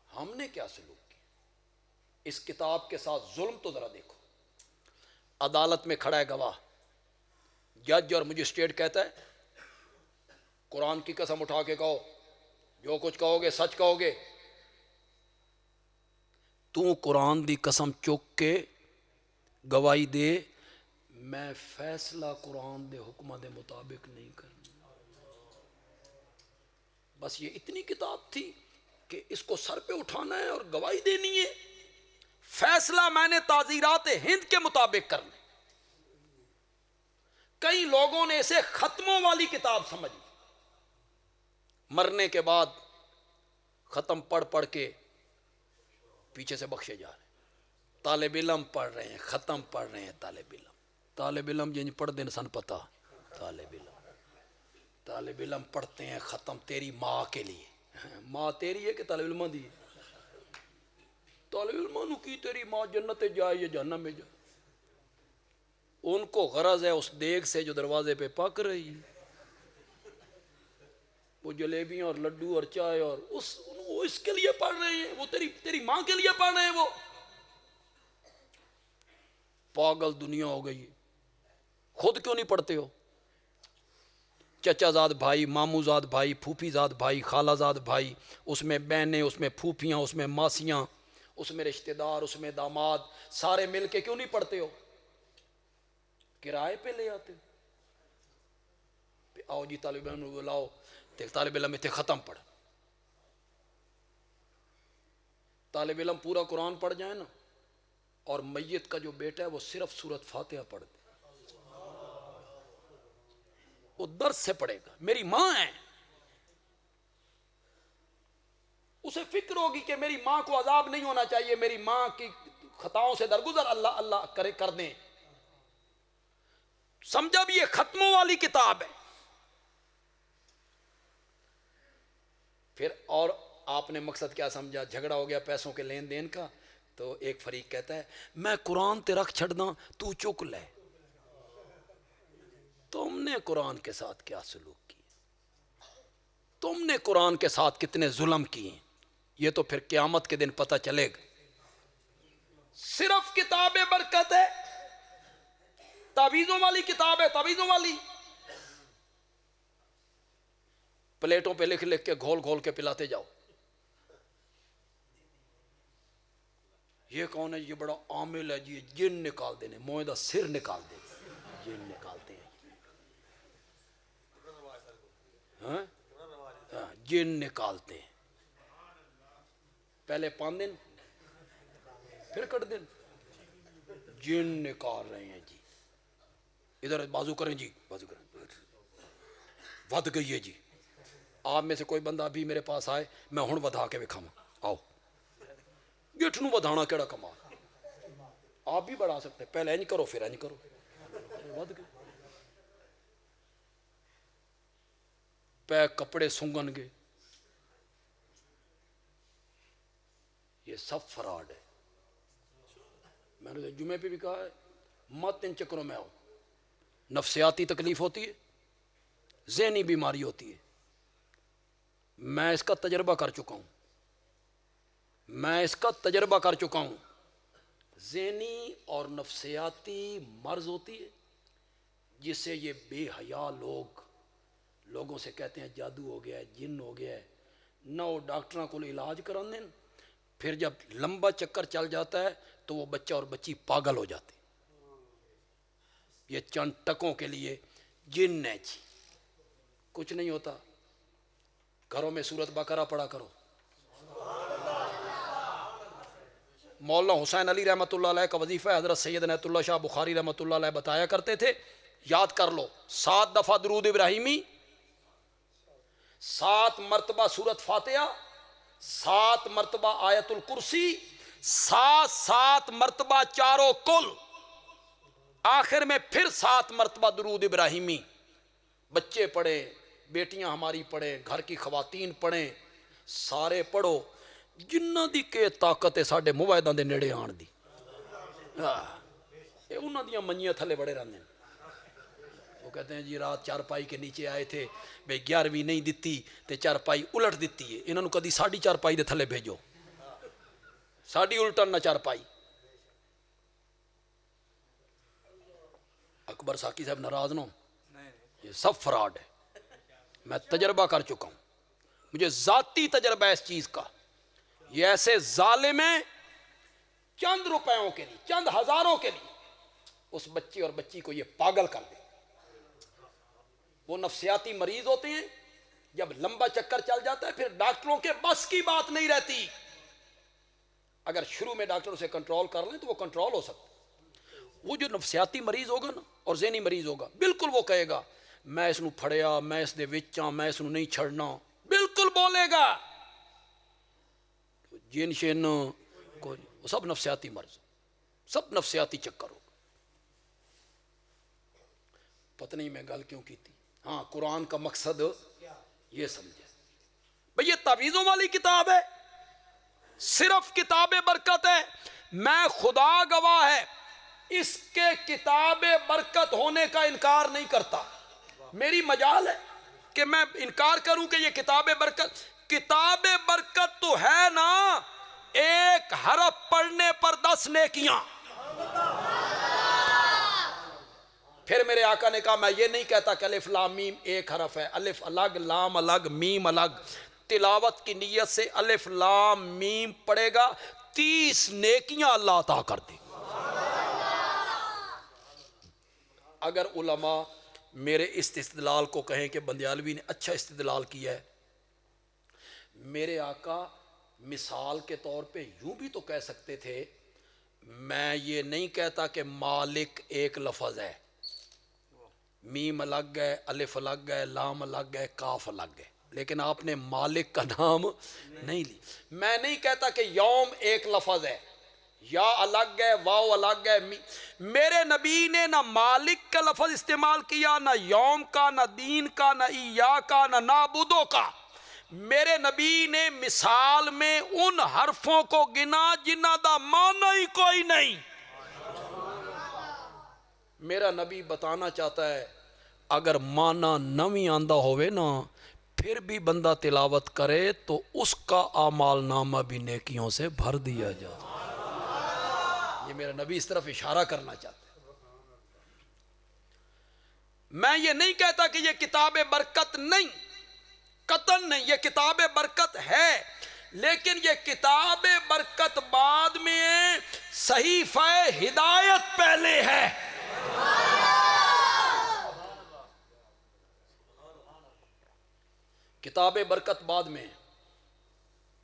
ہم نے کیا سلوک کیا اس کتاب کے ساتھ؟ ظلم تو ذرا دیکھو۔ عدالت میں کھڑا ہے گواہ، جج اور مجسٹریٹ کہتا ہے قرآن کی قسم اٹھا کے کہو، جو کچھ کہو گے سچ کہو گے؟ تو قرآن دی قسم چک کے گواہی دے، میں فیصلہ قرآن دے حکمہ دے مطابق نہیں کرنا۔ بس یہ اتنی کتاب تھی کہ اس کو سر پہ اٹھانا ہے اور گواہی دینی ہے؟ فیصلہ میں نے تعزیرات ہند کے مطابق کرنا۔ کئی لوگوں نے اسے ختموں والی کتاب سمجھی، مرنے کے بعد ختم پڑھ پڑھ کے پیچھے سے بخشے جا رہے ہیں۔ طالب علم پڑھ رہے ہیں، ختم پڑھ رہے ہیں، طالب علم جن پڑھ دین سن پتا، طالب علم پڑھتے ہیں ختم تیری ماں کے لیے۔ ماں تیری ہے کہ طالب علم دی؟ طالب علم کی تیری ماں جنت جائے یا جہنم میں جائے، ان کو غرض ہے اس دیگ سے جو دروازے پہ پک رہی ہے، وہ جلیبیاں اور لڈو اور چائے، اور وہ اس کے لیے پڑھ رہے ہیں، وہ تیری ماں کے لیے پڑھ رہے ہیں۔ وہ پاگل دنیا ہو گئی۔ خود کیوں نہیں پڑھتے ہو؟ چچا زاد بھائی، مامو زاد بھائی، پھوپھی زاد بھائی، خالہ زاد بھائی، اس میں بہنیں، اس میں پھوپھیاں، اس میں ماسیاں، اس میں رشتہ دار، اس میں داماد، سارے مل کے کیوں نہیں پڑھتے ہو؟ کرائے پہ لے آتے ہو۔ آؤ جی طالب علم بلاؤ، طالب علم اتنے ختم پڑھ۔ طالب علم پورا قرآن پڑھ جائے نا، اور میت کا جو بیٹا ہے وہ صرف سورۃ فاتحہ پڑھ دے، وہ درد سے پڑھے گا۔ میری ماں ہے، اسے فکر ہوگی کہ میری ماں کو عذاب نہیں ہونا چاہیے، میری ماں کی خطاؤں سے درگزر اللہ اللہ کرے کر دیں۔ سمجھا بھی یہ ختموں والی کتاب ہے۔ پھر اور آپ نے مقصد کیا سمجھا؟ جھگڑا ہو گیا پیسوں کے لین دین کا، تو ایک فریق کہتا ہے میں قرآن تے رکھ چھڑ داں، تو چک لے۔ نے قرآن کے ساتھ کیا سلوک کیا، تم نے قرآن کے ساتھ کتنے ظلم کیے، یہ تو پھر قیامت کے دن پتہ چلے گا۔ صرف کتاب برکت ہے، تعویذوں والی کتاب ہے، تعویذوں والی، پلیٹوں پہ لکھ لکھ کے گھول گھول کے پلاتے جاؤ۔ یہ کون ہے؟ یہ بڑا عامل ہے جی، جن نکال دینے، موئے دا سر نکال دینے، جن نکالتے ہیں، ہاں جن نکالتے ہیں، پہلے 5 دن پھر کٹ دن، جن نکال رہے ہیں جی۔ ادھر بازو کریں جی، بازو کریں، ود گئی ہے جی۔ آپ میں سے کوئی بندہ ابھی میرے پاس آئے، میں ہن ودھا کے وکھاواں، آؤ، گٹھ نو ودھانا کیڑا کمال، آپ بھی بڑھا سکتے، پہلے انج کرو پھر انج کرو، ود گئے۔ پہ کپڑے سنگن گے، یہ سب فراڈ ہے۔ میں نے جمعے پہ بھی کہا ہے، مت ان چکروں میں آؤ، نفسیاتی تکلیف ہوتی ہے، ذہنی بیماری ہوتی ہے، میں اس کا تجربہ کر چکا ہوں، میں اس کا تجربہ کر چکا ہوں۔ ذہنی اور نفسیاتی مرض ہوتی ہے، جس سے یہ بے حیا لوگوں سے کہتے ہیں جادو ہو گیا ہے، جن ہو گیا ہے، نہ وہ ڈاکٹراں کو علاج کران دیں، پھر جب لمبا چکر چل جاتا ہے تو وہ بچہ اور بچی پاگل ہو جاتے۔ یہ چند ٹکوں کے لیے جن ہے جی، کچھ نہیں ہوتا۔ گھروں میں سورت بقرہ پڑھا کرو۔ مولانا حسین علی رحمۃ اللہ علیہ کا وظیفہ حضرت سید عنایت اللہ شاہ بخاری رحمۃ اللہ علیہ بتایا کرتے تھے، یاد کر لو، 7 دفعہ درود ابراہیمی، 7 مرتبہ سورت فاتحہ، 7 مرتبہ آیت الکرسی، 7 مرتبہ چاروں کل، آخر میں پھر 7 مرتبہ درود ابراہیمی۔ بچے پڑھیں، بیٹیاں ہماری پڑھیں، گھر کی خواتین پڑھیں، سارے پڑھو، جنہ دی کہ طاقت ہے ساڈے موبائلاں دے نیڑے آن دی، یہ انہاں دیاں منیاں تھلے بڑے رہندے ہیں۔ وہ کہتے ہیں جی رات چارپائی کے نیچے آئے تھے، بھئی 11ویں نہیں دتی تے چارپائی الٹ دیتی ہے، انہوں نے کدی ساڑی چارپائی دے تھلے بھیجو، ساڑی الٹن نہ چارپائی۔ اکبر ساکی صاحب ناراض نہ ہو، یہ سب فراڈ ہے، میں تجربہ کر چکا ہوں، مجھے ذاتی تجربہ ہے اس چیز کا۔ یہ ایسے ظالم ہیں، چند روپیوں کے لیے، چند ہزاروں کے لیے اس بچے اور بچی کو یہ پاگل کر دے۔ وہ نفسیاتی مریض ہوتے ہیں، جب لمبا چکر چل جاتا ہے پھر ڈاکٹروں کے بس کی بات نہیں رہتی۔ اگر شروع میں ڈاکٹروں سے کنٹرول کر لیں تو وہ کنٹرول ہو سکتا ہے۔ وہ جو نفسیاتی مریض ہوگا نا اور ذہنی مریض ہوگا، بالکل وہ کہے گا میں اس نو پھڑیا، میں اس دے وچاں، میں اس نو نہیں چھڑنا، بالکل بولے گا۔ جن شن کوئی، وہ سب نفسیاتی مرض، سب نفسیاتی چکر ہو۔ پتہ نہیں میں گل کیوں کی تھی، ہاں قرآن کا مقصد یہ سمجھے بھئی، یہ تعویذوں والی کتاب ہے، صرف کتاب برکت ہے۔ میں خدا گواہ ہے، اس کے کتاب برکت ہونے کا انکار نہیں کرتا۔ میری مجال ہے کہ میں انکار کروں کہ یہ کتاب برکت، کتاب برکت تو ہے نا، ایک حرف پڑھنے پر 10 نیکیاں۔ پھر میرے آقا نے کہا میں یہ نہیں کہتا کہ الف لام میم ایک حرف ہے، الف الگ، لام الگ، میم الگ۔ تلاوت کی نیت سے الف لام میم پڑھے گا، 30 نیکیاں اللہ عطا کر دے۔ اگر علماء میرے استدلال کو کہیں کہ بندیالوی نے اچھا استدلال کیا ہے، میرے آقا مثال کے طور پہ یوں بھی تو کہہ سکتے تھے، میں یہ نہیں کہتا کہ مالک ایک لفظ ہے، میم الگ ہے، الف الگ ہے، لام الگ ہے، کاف الگ ہے، لیکن آپ نے مالک کا نام نہیں لی۔ میں نہیں کہتا کہ یوم ایک لفظ ہے، یا الگ ہے، واو الگ ہے۔ میرے نبی نے نہ مالک کا لفظ استعمال کیا، نہ یوم کا، نہ دین کا، نہ ایا کا، نہ نعبدو کا۔ میرے نبی نے مثال میں ان حرفوں کو گنا جنہ دا معنی ہی کوئی نہیں۔ میرا نبی بتانا چاہتا ہے اگر مانا نمی آندہ ہوئے نا پھر بھی بندہ تلاوت کرے تو اس کا اعمال نامہ بھی نیکیوں سے بھر دیا جاتا۔ یہ میرا نبی اس طرف اشارہ کرنا چاہتے ہیں۔ میں یہ نہیں کہتا کہ یہ کتاب برکت نہیں، قطعاً نہیں، یہ کتاب برکت ہے، لیکن یہ کتاب برکت بعد میں ہے، صحیفہ ہدایت پہلے ہے۔ کتاب برکت بعد میں،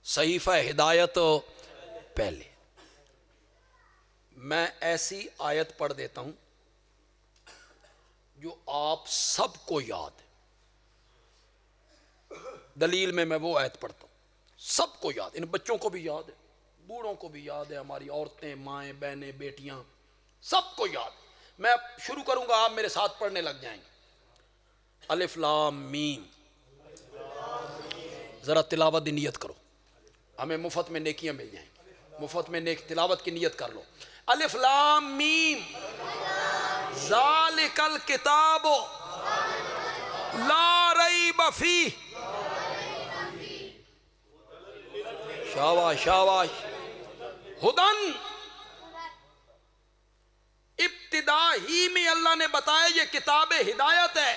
صحیفہ ہدایت پہلے۔ میں ایسی آیت پڑھ دیتا ہوں جو آپ سب کو یاد ہے، دلیل میں وہ آیت پڑھتا ہوں، سب کو یاد، ان بچوں کو بھی یاد ہے، بوڑھوں کو بھی یاد ہے، ہماری عورتیں، مائیں، بہنیں، بیٹیاں، سب کو یاد ہے۔ میں شروع کروں گا، آپ میرے ساتھ پڑھنے لگ جائیں گے۔ الف لام میم، ذرا تلاوت دی نیت کرو، ہمیں مفت میں نیکیاں مل جائیں گی، مفت میں نیک تلاوت کی نیت کر لو۔ الف لام میم، ذالک الکتاب لا ریب فیہ، شاباش شاباش، ہدن، ابتدا ہی میں اللہ نے بتایا یہ کتاب ہدایت ہے،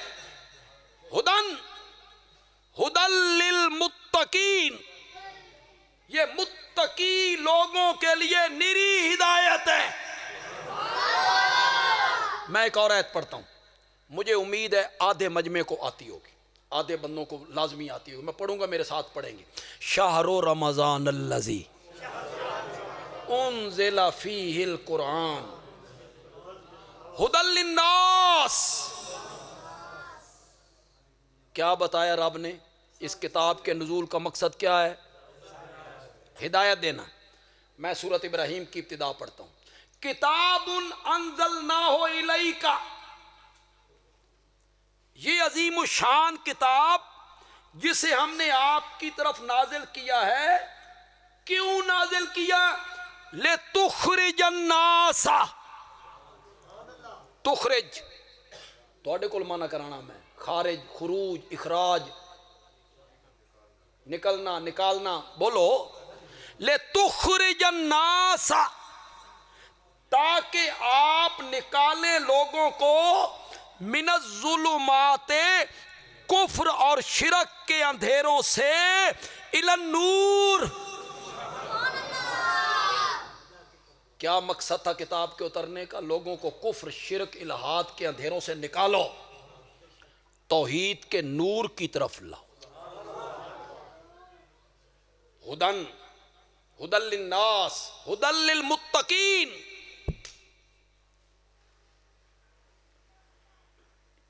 ہدن، ہدن للمتقین، یہ متقی لوگوں کے لیے نری ہدایت ہے۔ میں ایک اور آیت پڑھتا ہوں، مجھے امید ہے آدھے مجمع کو آتی ہوگی، آدھے بندوں کو لازمی آتی ہوگی، میں پڑھوں گا، میرے ساتھ پڑھیں گے۔ شہر رمضان الذی انزل فیہ القرآن ھدی للناس۔ کیا بتایا رب نے؟ اس کتاب کے نزول کا مقصد کیا ہے؟ ہدایت دینا۔ میں سورۃ ابراہیم کی ابتدا پڑھتا ہوں۔ کتاب انزلناہ الیک، یہ عظیم الشان کتاب جسے ہم نے آپ کی طرف نازل کیا ہے، کیوں نازل کیا؟ لتخرج الناس، تخرج تھوڑے کول مانا کرانا، میں خارج، خروج، اخراج، نکلنا، نکالنا، بولو، لتخرج الناس، تاکہ آپ نکالیں لوگوں کو من الظلمات، کفر اور شرک کے اندھیروں سے، الی النور۔ کیا مقصد تھا کتاب کے اترنے کا؟ لوگوں کو کفر، شرک، الہات کے اندھیروں سے نکالو، توحید کے نور کی طرف لاؤ۔ ہدن، ہدی للناس، ہدی للمتقین۔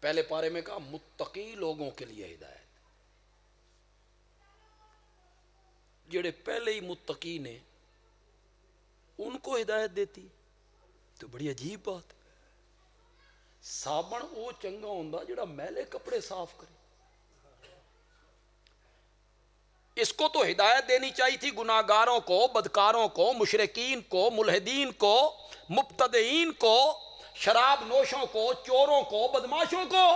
پہلے پارے میں کہا متقی لوگوں کے لیے ہدایت، جڑے پہلے ہی متقی نے ان کو ہدایت دیتی تو بڑی عجیب بات ہے۔ صابن وہ چنگا ہوندا جڑا میلے کپڑے صاف کرے، اس کو تو ہدایت دینی چاہیے تھی گناہگاروں کو، بدکاروں کو، مشرکین کو، ملحدین کو، مبتدعین کو، شراب نوشوں کو، چوروں کو، بدماشوں کو،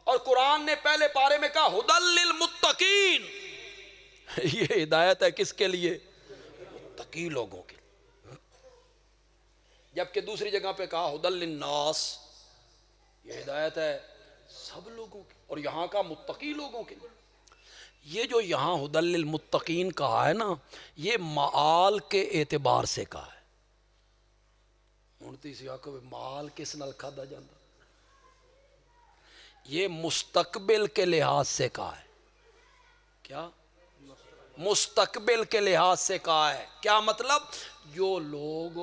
اور قرآن نے پہلے پارے میں کہا ھدی للمتقین۔ یہ ہدایت ہے کس کے لیے؟ متقی لوگوں کے لیے۔ جبکہ دوسری جگہ پہ کہا ھدی للناس، یہ ہدایت ہے سب لوگوں کی، اور یہاں کا متقی لوگوں کے لیے۔ یہ جو یہاں ھدی للمتقین کہا ہے نا، یہ معال کے اعتبار سے کہا ہے۔ ہن تسی آکھو معال کس نال کھادا جاندا؟ یہ مستقبل کے لحاظ سے کہا ہے۔ کیا؟ مستقبل کے لحاظ سے کہا ہے۔ کیا مطلب؟ جو لوگ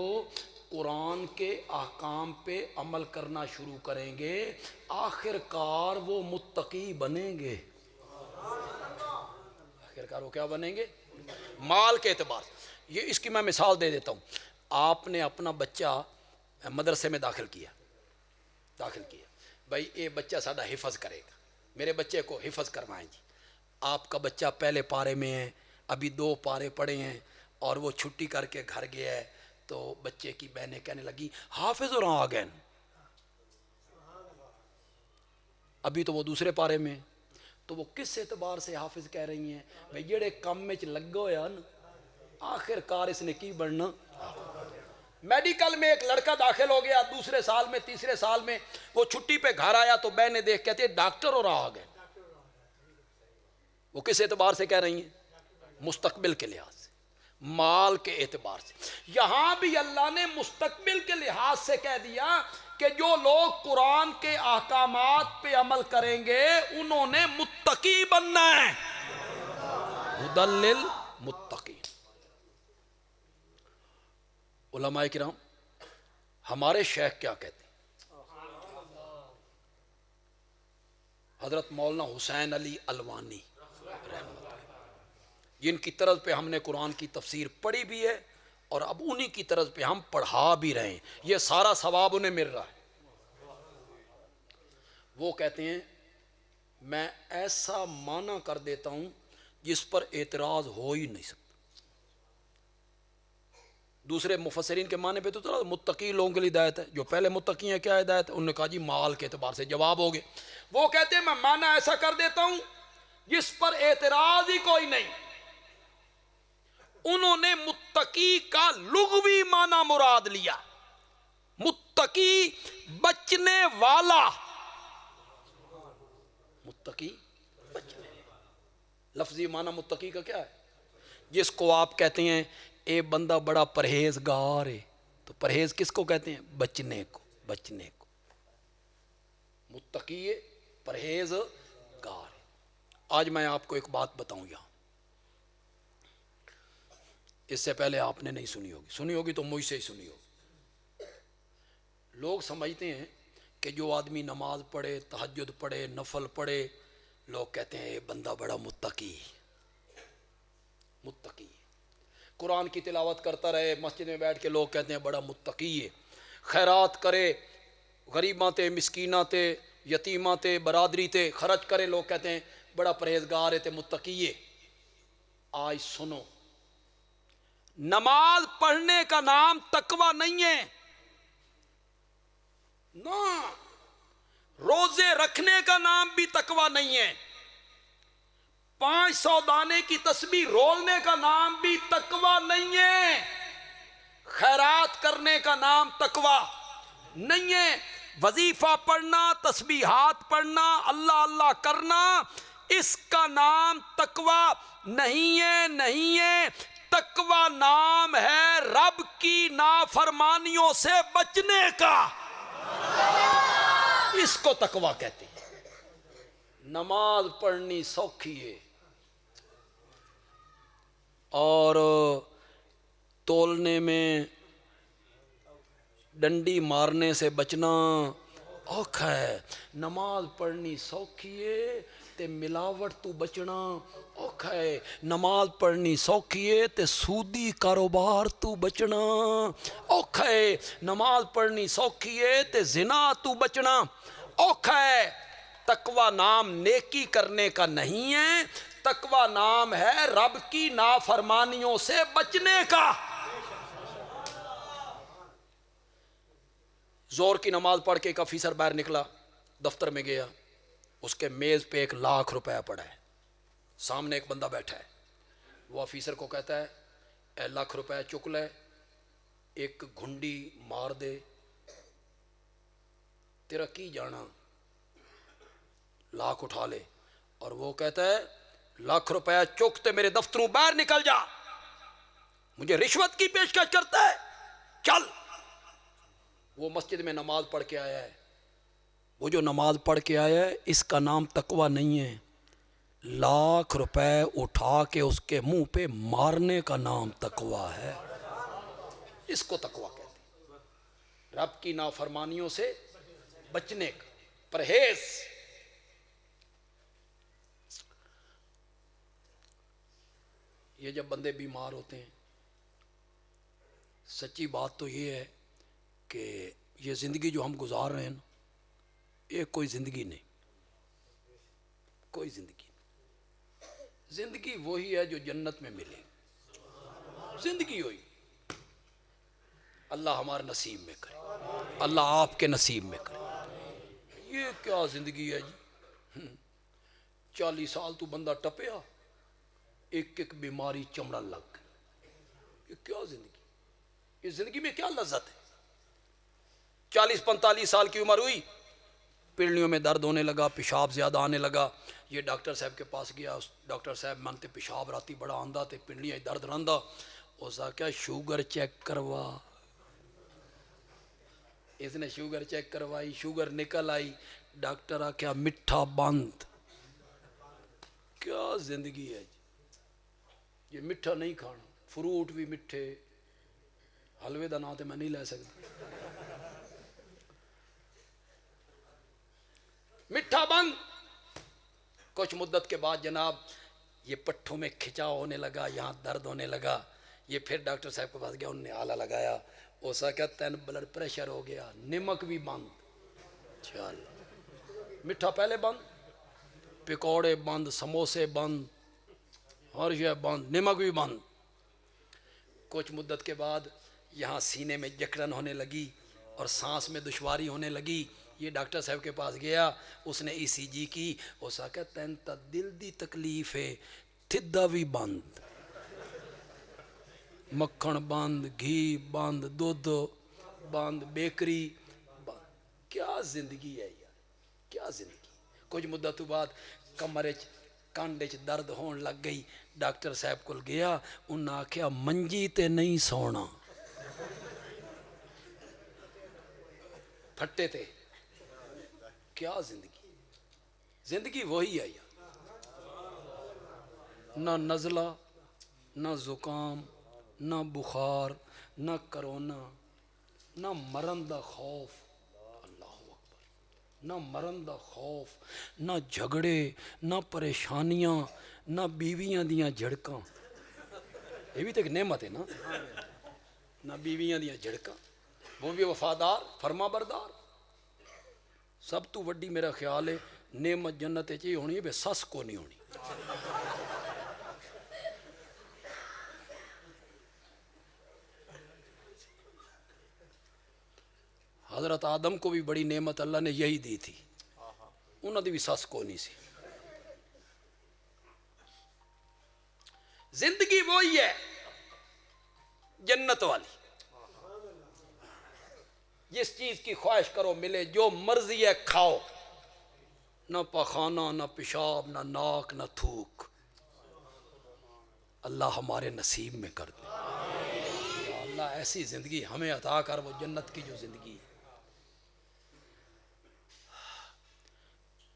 قرآن کے احکام پہ عمل کرنا شروع کریں گے، آخر کار وہ متقی بنیں گے۔ آخر کار وہ کیا بنیں گے؟ مال کے اعتبار سے۔ یہ اس کی میں مثال دے دیتا ہوں۔ آپ نے اپنا بچہ مدرسے میں داخل کیا، بھائی یہ بچہ ساڈا حفظ کرے گا، میرے بچے کو حفظ کروائیں جی۔ آپ کا بچہ پہلے پارے میں ہے، ابھی 2 پارے پڑھے ہیں، اور وہ چھٹی کر کے گھر گیا ہے، تو بچے کی بہنیں کہنے لگی حافظ اور آ گئے، ابھی تو وہ دوسرے پارے میں، تو وہ کس اعتبار سے حافظ کہہ رہی ہیں بھئی جڑے کم میں لگا ہویا نا آخر کار اس نے کی بڑھنا۔ میڈیکل میں ایک لڑکا داخل ہو گیا، دوسرے سال میں تیسرے سال میں، وہ چھٹی پہ گھر آیا تو بہنیں دیکھ کہتے ہیں ڈاکٹر اور آ گئے۔ وہ کس اعتبار سے کہہ رہی ہیں؟ مستقبل کے لحاظ سے، مال کے اعتبار سے۔ یہاں بھی اللہ نے مستقبل کے لحاظ سے کہہ دیا کہ جو لوگ قرآن کے احکامات پہ عمل کریں گے انہوں نے متقی بننا ہے، ھدی للمتقین۔ علماء کرام ہمارے شیخ کیا کہتے ہیں؟ حضرت مولانا حسین علی الوانی رحمۃ اللہ، جن کی طرز پہ ہم نے قرآن کی تفسیر پڑھی بھی ہے اور اب انہی کی طرز پہ ہم پڑھا بھی رہے ہیں، یہ سارا ثواب انہیں مل رہا ہے۔ وہ کہتے ہیں میں ایسا معنی کر دیتا ہوں جس پر اعتراض ہو ہی نہیں سکتا۔ دوسرے مفسرین کے معنی پہ تو تھوڑا متقی لوگوں کے لیے ہدایت ہے، جو پہلے متقی ہیں کیا ہدایت ہے؟ انہوں نے کہا جی مال کے اعتبار سے جواب ہو گئے۔ وہ کہتے ہیں میں معنی ایسا کر دیتا ہوں جس پر اعتراض ہی کوئی نہیں۔ انہوں نے متقی کا لغوی معنی مراد لیا، متقی بچنے والا، متقی بچنے والا۔ لفظی معنی متقی کا کیا ہے؟ جس کو آپ کہتے ہیں اے بندہ بڑا پرہیزگار ہے، تو پرہیز کس کو کہتے ہیں؟ بچنے کو، بچنے کو۔ متقی ہے، پرہیزگار ہے۔ آج میں آپ کو ایک بات بتاؤں یہاں، اس سے پہلے آپ نے نہیں سنی ہوگی تو مجھ سے ہی سنی ہوگی۔ لوگ سمجھتے ہیں کہ جو آدمی نماز پڑھے، تہجد پڑھے، نفل پڑھے، لوگ کہتے ہیں یہ بندہ بڑا متقی متقی ہے۔ قرآن کی تلاوت کرتا رہے، مسجد میں بیٹھ کے لوگ کہتے ہیں بڑا متقی ہے۔ خیرات کرے، غریباں تے، مسکیناں تے، یتیماں تے، برادری تے خرچ کرے، لوگ کہتے ہیں بڑا پرہیزگار ہے تے متقی ہے۔ آج سنو، نماز پڑھنے کا نام تقوی نہیں ہے، نہ روزے رکھنے کا نام بھی تقوی نہیں ہے، 500 دانے کی تسبیح رولنے کا نام بھی تقوی نہیں ہے، خیرات کرنے کا نام تقوی نہیں ہے، وظیفہ پڑھنا، تسبیحات پڑھنا، اللہ اللہ کرنا، اس کا نام تقوی نہیں ہے، نہیں ہے۔ تقوی نام ہے رب کی نافرمانیوں سے بچنے کا، اس کو تقوی کہتے ہیں۔ نماز پڑھنی سوکھی ہے اور تولنے میں ڈنڈی مارنے سے بچنا اوکھا ہے۔ نماز پڑھنی سوکھی ہے تے ملاوٹ تو بچنا اوکھا ہے۔ نماز پڑھنی سوکھی ہے تے سودی کاروبار تو بچنا اوکھا ہے۔ نماز پڑھنی سوکھی ہے تے زنا تو بچنا اوکھا ہے۔ تقوی نام نیکی کرنے کا نہیں ہے، تقوی نام ہے رب کی نافرمانیوں سے بچنے کا۔ زور کی نماز پڑھ کے ایک افیسر باہر نکلا، دفتر میں گیا، اس کے میز پہ 1,00,000 روپے پڑا ہے، سامنے ایک بندہ بیٹھا ہے، وہ افیسر کو کہتا ہے اے 1,00,000 روپے چک لے، ایک گھنڈی مار دے، تیرا کی جانا، 1,00,000 اٹھا لے۔ اور وہ کہتا ہے 1,00,000 روپے چک تے میرے دفتروں باہر نکل جا، مجھے رشوت کی پیشکش کرتا ہے، چل۔ وہ مسجد میں نماز پڑھ کے آیا ہے، وہ جو نماز پڑھ کے آیا ہے اس کا نام تقوی نہیں ہے، 1,00,000 روپے اٹھا کے اس کے منہ پہ مارنے کا نام تقوی ہے، اس کو تقوی کہتے ہیں، رب کی نافرمانیوں سے بچنے کا پرہیز۔ یہ جب بندے بیمار ہوتے ہیں، سچی بات تو یہ ہے کہ یہ زندگی جو ہم گزار رہے ہیں نا، یہ کوئی زندگی نہیں، کوئی زندگی نہیں۔ زندگی وہی ہے جو جنت میں ملے، زندگی ہوئی، اللہ ہمارے نصیب میں کرے، اللہ آپ کے نصیب میں کرے۔ یہ کیا زندگی ہے جی، 40 سال تو بندہ ٹپیا، ایک ایک بیماری چمڑن لگ گئی. یہ کیا زندگی؟ اس زندگی میں کیا لذت ہے؟ 40-45 سال کی عمر ہوئی، پنڈلیوں میں درد ہونے لگا، پیشاب زیادہ آنے لگا. یہ ڈاکٹر صاحب کے پاس گیا. اس ڈاکٹر صاحب منتے پیشاب راتی بڑا آندہ تے پنڈلیاں درد رہندا. اس نے کیا شوگر چیک کروا. اس نے شوگر چیک کروائی، شوگر نکل آئی. ڈاکٹر آکھیا مٹھا بند. کیا زندگی ہے جی، یہ مٹھا نہیں کھانا. فروٹ بھی مٹھے، حلوے دا نام تے میں نہیں لے سکتا. مٹھا بند. کچھ مدت کے بعد جناب یہ پٹھوں میں کھچاؤ ہونے لگا، یہاں درد ہونے لگا. یہ پھر ڈاکٹر صاحب کے پاس گیا، انہوں نے آلہ لگایا. اسا کیا تین بلڈ پریشر ہو گیا. نمک بھی بند. چل مٹھا پہلے بند، پکوڑے بند، سموسے بند، ہر شے بند، نمک بھی بند. کچھ مدت کے بعد یہاں سینے میں جکڑن ہونے لگی اور سانس میں دشواری ہونے لگی. یہ ڈاکٹر صاحب کے پاس گیا، اس نے ای سی جی کی. اسا کہ تین تا دل دی تکلیف ہے، تھدا بھی بند، مکھن بند، گھی بند، دودھ بند، بیکری بند. کیا زندگی ہے یار، کیا زندگی. کچھ مدت بعد کمر کانڈ چ درد ہون لگ گئی. ڈاکٹر صاحب کول گیا، انہاں آکھیا منجی تے نہیں سونا، پھٹے تے. کیا زندگی. زندگی وہی ہے یار. نہ نزلہ، نہ زکام، نہ بخار، نہ کرونا، نہ مرن دا خوف. اللہ اکبر. نہ مرن دا خوف، نہ جھگڑے، نہ پریشانیاں، نہ بیویاں دیاں جھڑکاں. یہ بھی تو ایک نعمت ہے نا. نہ بیویاں دیاں جھڑکاں، وہ بھی وفادار، فرما بردار. سب تو وڈی میرا خیال ہے نعمت جنت یہ ہونی ہے بے سس کو نہیں ہونی. حضرت آدم کو بھی بڑی نعمت اللہ نے یہی دی تھی، انہوں نے بھی سس کو نہیں سی. زندگی وہی ہے جنت والی. جس چیز کی خواہش کرو ملے، جو مرضی ہے کھاؤ، نہ پخانہ، نہ پیشاب، نہ ناک، نہ تھوک. اللہ ہمارے نصیب میں کر دے. یا اللہ ایسی زندگی ہمیں عطا کر، وہ جنت کی جو زندگی ہے.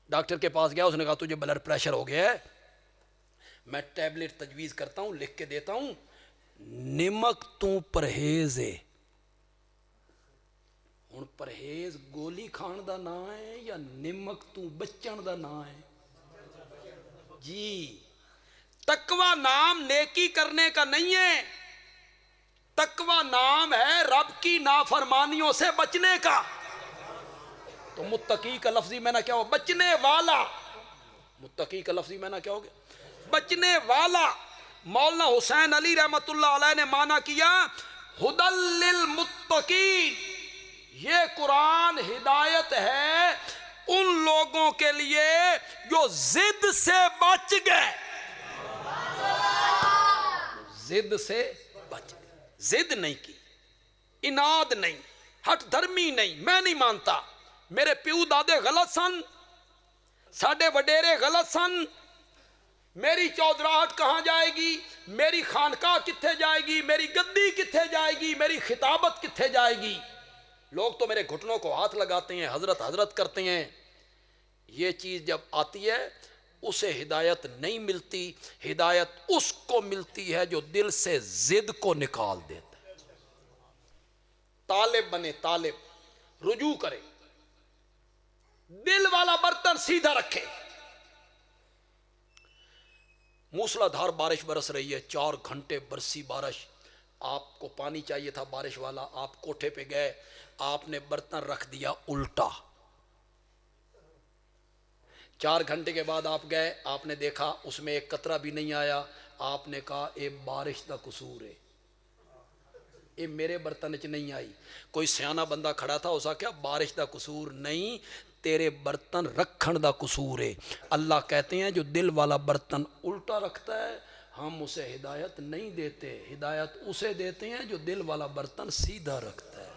ڈاکٹر کے پاس گیا، اس نے کہا تجھے بلڈ پریشر ہو گیا ہے، میں ٹیبلٹ تجویز کرتا ہوں، لکھ کے دیتا ہوں. نمک تو پرہیز ہے. ہن پرہیز گولی کھان دا نا ہے یا نمک تو بچن دا نا ہے جی. تقوی نام نیکی کرنے کا نہیں ہے، تقوی نام ہے رب کی نافرمانیوں سے بچنے کا. تو متقی کا لفظی میں نہ کیا ہو؟ بچنے والا. متقی کا لفظی میں نہ کیا ہوگا؟ بچنے والا. مولانا حسین علی رحمت اللہ علیہ نے مانا کیا ہدل للمتقین. یہ قرآن ہدایت ہے ان لوگوں کے لیے جو ضد سے بچ گئے. ضد سے بچ گئے. ضد نہیں کی، اناد نہیں، ہٹ دھرمی نہیں، میں نہیں مانتا، میرے پیو دادے غلط سن، ساڈے وڈیرے غلط سن، میری چودراہٹ کہاں جائے گی، میری خانقاہ کتھے جائے گی، میری گدی کتھے جائے گی، میری خطابت کتھے جائے گی. لوگ تو میرے گھٹنوں کو ہاتھ لگاتے ہیں، حضرت حضرت کرتے ہیں. یہ چیز جب آتی ہے اسے ہدایت نہیں ملتی. ہدایت اس کو ملتی ہے جو دل سے ضد کو نکال دیتا ہے. طالب بنے، طالب رجوع کرے، دل والا برتن سیدھا رکھے. موسلا دھار بارش برس رہی ہے، 4 گھنٹے برسی بارش. آپ کو پانی چاہیے تھا بارش والا، آپ کوٹھے پہ گئے، آپ نے برتن رکھ دیا الٹا. 4 گھنٹے کے بعد آپ گئے، آپ نے دیکھا اس میں ایک قطرہ بھی نہیں آیا. آپ نے کہا اے بارش دا قصور ہے، اے میرے برتن چ نہیں آئی. کوئی سیانہ بندہ کھڑا تھا، اسا کیا بارش دا قصور نہیں، تیرے برتن رکھن دا قصور ہے. اللہ کہتے ہیں جو دل والا برتن الٹا رکھتا ہے ہم اسے ہدایت نہیں دیتے, ہدایت اسے دیتے ہیں جو دل والا برتن سیدھا رکھتا ہے,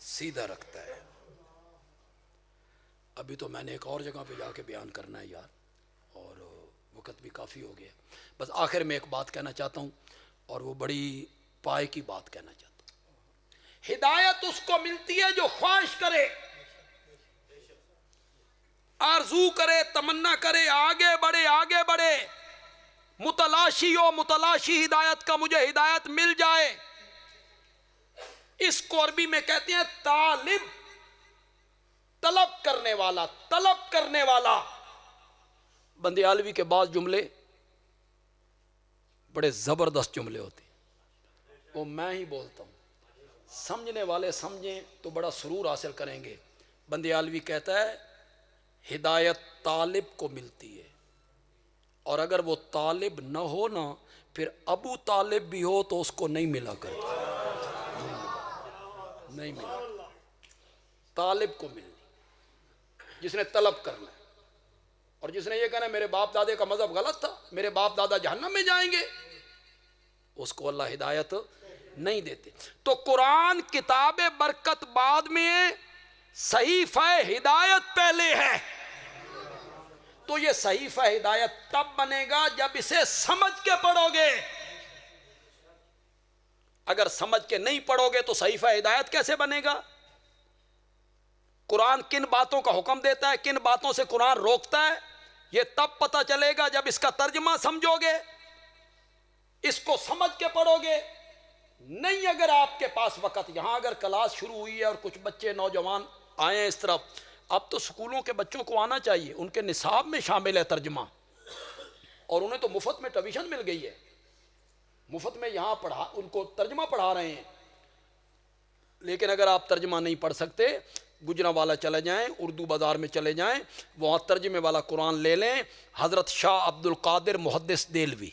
سیدھا رکھتا ہے. ابھی تو میں نے ایک اور جگہ پہ جا کے بیان کرنا ہے یار, اور وقت بھی کافی ہو گیا. بس آخر میں ایک بات کہنا چاہتا ہوں, اور وہ بڑی پائے کی بات کہنا چاہتا ہوں. ہدایت اس کو ملتی ہے جو خواہش کرے, آرزو کرے, تمنا کرے, آگے بڑھے, آگے بڑھے, متلاشی ہو, متلاشی ہدایت کا, مجھے ہدایت مل جائے. اس کو عربی میں کہتے ہیں طالب, طلب کرنے والا, طلب کرنے والا. بندیالوی کے بعض جملے بڑے زبردست جملے ہوتے ہیں, وہ میں ہی بولتا ہوں, سمجھنے والے سمجھیں تو بڑا سرور حاصل کریں گے. بندیالوی کہتا ہے ہدایت طالب کو ملتی ہے, اور اگر وہ طالب نہ ہو نا پھر ابو طالب بھی ہو تو اس کو نہیں ملا کرتا, نہیں ملا. طالب کو ملنی, جس نے طلب کرنا ہے, اور جس نے یہ کہنا میرے باپ دادے کا مذہب غلط تھا, میرے باپ دادا جہنم میں جائیں گے, اس کو اللہ ہدایت نہیں دیتے. تو قرآن کتاب برکت بعد میں, صحیفہ ہدایت پہلے ہے. تو یہ صحیفہ ہدایت تب بنے گا جب اسے سمجھ کے پڑھو گے. اگر سمجھ کے نہیں پڑھو گے تو صحیفہ ہدایت کیسے بنے گا؟ قرآن کن باتوں کا حکم دیتا ہے, کن باتوں سے قرآن روکتا ہے, یہ تب پتہ چلے گا جب اس کا ترجمہ سمجھو گے, اس کو سمجھ کے پڑھو گے. نہیں اگر آپ کے پاس وقت, یہاں اگر کلاس شروع ہوئی ہے اور کچھ بچے نوجوان آئے ہیں اس طرف, اب تو سکولوں کے بچوں کو آنا چاہیے, ان کے نصاب میں شامل ہے ترجمہ, اور انہیں تو مفت میں ٹیوشن مل گئی ہے, مفت میں یہاں پڑھا, ان کو ترجمہ پڑھا رہے ہیں. لیکن اگر آپ ترجمہ نہیں پڑھ سکتے, گجرانوالہ چلے جائیں, اردو بازار میں چلے جائیں, وہاں ترجمے والا قرآن لے لیں. حضرت شاہ عبد القادر محدث دہلوی,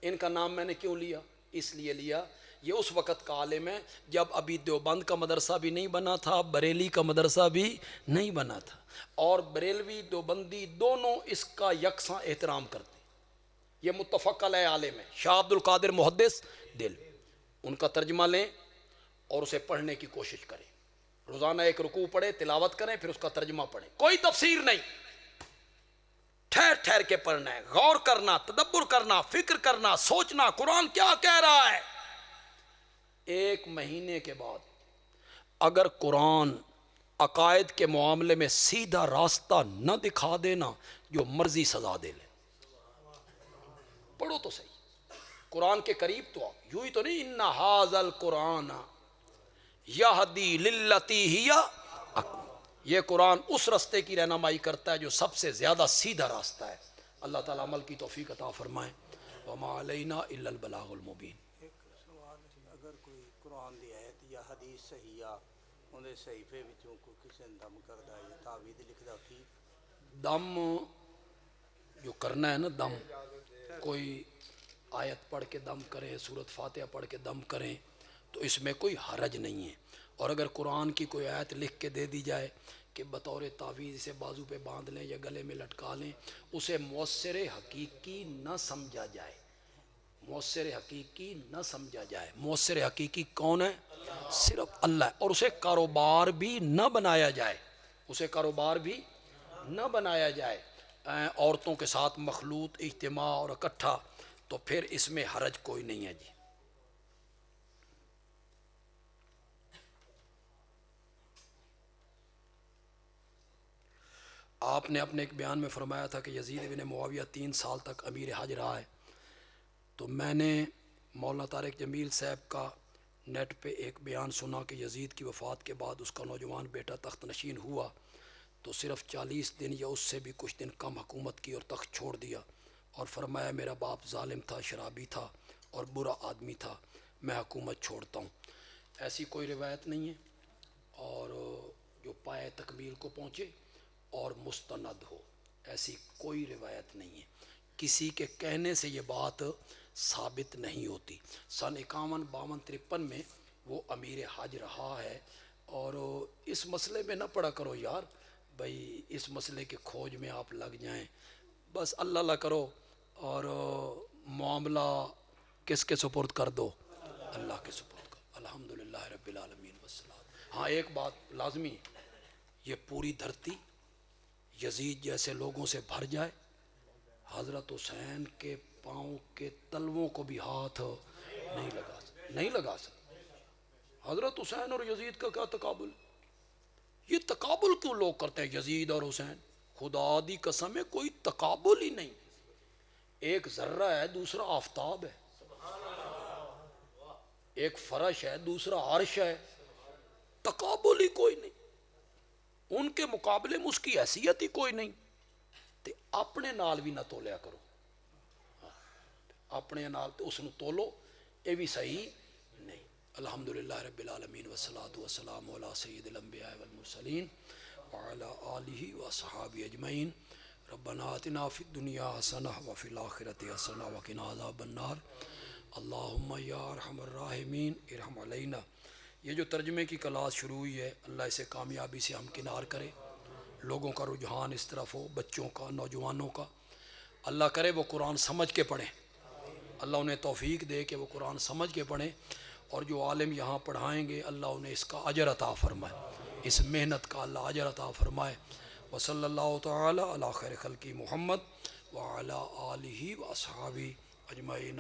ان کا نام میں نے کیوں لیا؟ اس لیے لیا یہ اس وقت کا عالم ہے جب ابھی دیوبند کا مدرسہ بھی نہیں بنا تھا, بریلی کا مدرسہ بھی نہیں بنا تھا, اور بریلوی دیوبندی دونوں اس کا یکساں احترام کرتے. یہ متفق علیہ عالم ہے شاہ عبد القادر محدث دہلوی. ان کا ترجمہ لیں اور اسے پڑھنے کی کوشش کریں. روزانہ ایک رکوع پڑھیں, تلاوت کریں, پھر اس کا ترجمہ پڑھیں. کوئی تفسیر نہیں, ٹھہر ٹھہر کے پڑھنا ہے, غور کرنا, تدبر کرنا, فکر کرنا, سوچنا قرآن کیا کہہ رہا ہے. ایک مہینے کے بعد اگر قرآن عقائد کے معاملے میں سیدھا راستہ نہ دکھا دینا, جو مرضی سزا دے لے. پڑھو تو صحیح, قرآن کے قریب تو آؤ, یوں ہی تو نہیں ان ھذا القرآن یہدی للتی ہی اقوم. یہ قرآن اس راستے کی رہنمائی کرتا ہے جو سب سے زیادہ سیدھا راستہ ہے. اللہ تعالیٰ عمل کی توفیق عطا فرمائے. وما علینا الا البلاغ المبین. ایک سوال, اگر کوئی قرآن دی آیت یا حدیث صحیح آ اندے صحیفے وچوں کوئی کسی نے دم کردا ہے یا تعویذ لکھدا, ٹھیک دم جو کرنا ہے نا, دم کوئی آیت پڑھ کے دم کریں, سورۃ فاتحہ پڑھ کے دم کریں تو اس میں کوئی حرج نہیں ہے. اور اگر قرآن کی کوئی آیت لکھ کے دے دی جائے کہ بطور تعویذ اسے بازو پہ باندھ لیں یا گلے میں لٹکا لیں, اسے مؤثر حقیقی نہ سمجھا جائے, مؤثر حقیقی نہ سمجھا جائے. مؤثر حقیقی کون ہے؟ صرف اللہ ہے. اور اسے کاروبار بھی نہ بنایا جائے, اسے کاروبار بھی نہ بنایا جائے. عورتوں کے ساتھ مخلوط, اجتماع اور اکٹھا, تو پھر اس میں حرج کوئی نہیں ہے جی. آپ نے اپنے ایک بیان میں فرمایا تھا کہ یزید بن معاویہ 3 سال تک امیر حج رہا ہے. تو میں نے مولانا طارق جمیل صاحب کا نیٹ پہ ایک بیان سنا کہ یزید کی وفات کے بعد اس کا نوجوان بیٹا تخت نشین ہوا تو صرف 40 دن یا اس سے بھی کچھ دن کم حکومت کی اور تخت چھوڑ دیا, اور فرمایا میرا باپ ظالم تھا, شرابی تھا اور برا آدمی تھا, میں حکومت چھوڑتا ہوں. ایسی کوئی روایت نہیں ہے, اور جو پائے تکمیل کو پہنچے اور مستند ہو, ایسی کوئی روایت نہیں ہے. کسی کے کہنے سے یہ بات ثابت نہیں ہوتی. سن 51, 52, 53 میں وہ امیر حج رہا ہے، اور اس مسئلے میں نہ پڑا کرو یار بھائی اس مسئلے کے کھوج میں آپ لگ جائیں، بس اللہ اللہ کرو اور معاملہ کس کے سپرد کر دو؟ اللہ کے سپرد کر. الحمدللہ رب العالمین والصلاۃ. ہاں ایک بات لازمی، یہ پوری دھرتی یزید جیسے لوگوں سے بھر جائے، حضرت حسین کے پاؤں کے تلووں کو بھی ہاتھ نہیں لگا سکتے. حضرت حسین اور یزید کا کیا تقابل؟ یہ تقابل کیوں لوگ کرتے ہیں یزید اور حسین؟ خدا دی قسم ہے کوئی تقابل ہی نہیں. ایک ذرہ ہے دوسرا آفتاب ہے، ایک فرش ہے دوسرا عرش ہے، تقابل ہی کوئی نہیں. ان کے مقابلے میں اس کی حیثیت ہی کوئی نہیں. تے اپنے نال بھی نہ تولیا کرو، اپنے نال تے اس نو تولو، یہ بھی صحیح نہیں. الحمدللہ رب العالمین والصلاۃ والسلام علی سید الانبیاء والمرسلین وعلی آلہ واصحابہ اجمعین. ربنا آتنا فی الدنیا حسنہ وفی الآخرۃ حسنہ وقنا عذاب النار. اللہم یا ارحم الراحمین ارحم علینا. یہ جو ترجمے کی کلاس شروع ہوئی ہے اللہ اسے کامیابی سے ہمکنار کرے. لوگوں کا رجحان اس طرف ہو، بچوں کا، نوجوانوں کا. اللہ کرے وہ قرآن سمجھ کے پڑھیں، اللہ انہیں توفیق دے کہ وہ قرآن سمجھ کے پڑھیں، اور جو عالم یہاں پڑھائیں گے اللہ انہیں اس کا اجر عطا فرمائے، اس محنت کا اللہ اجر عطا فرمائے. وصلی اللہ تعالی علی خیر خلقی محمد وعلی آلہ واصحابہ اجمعین.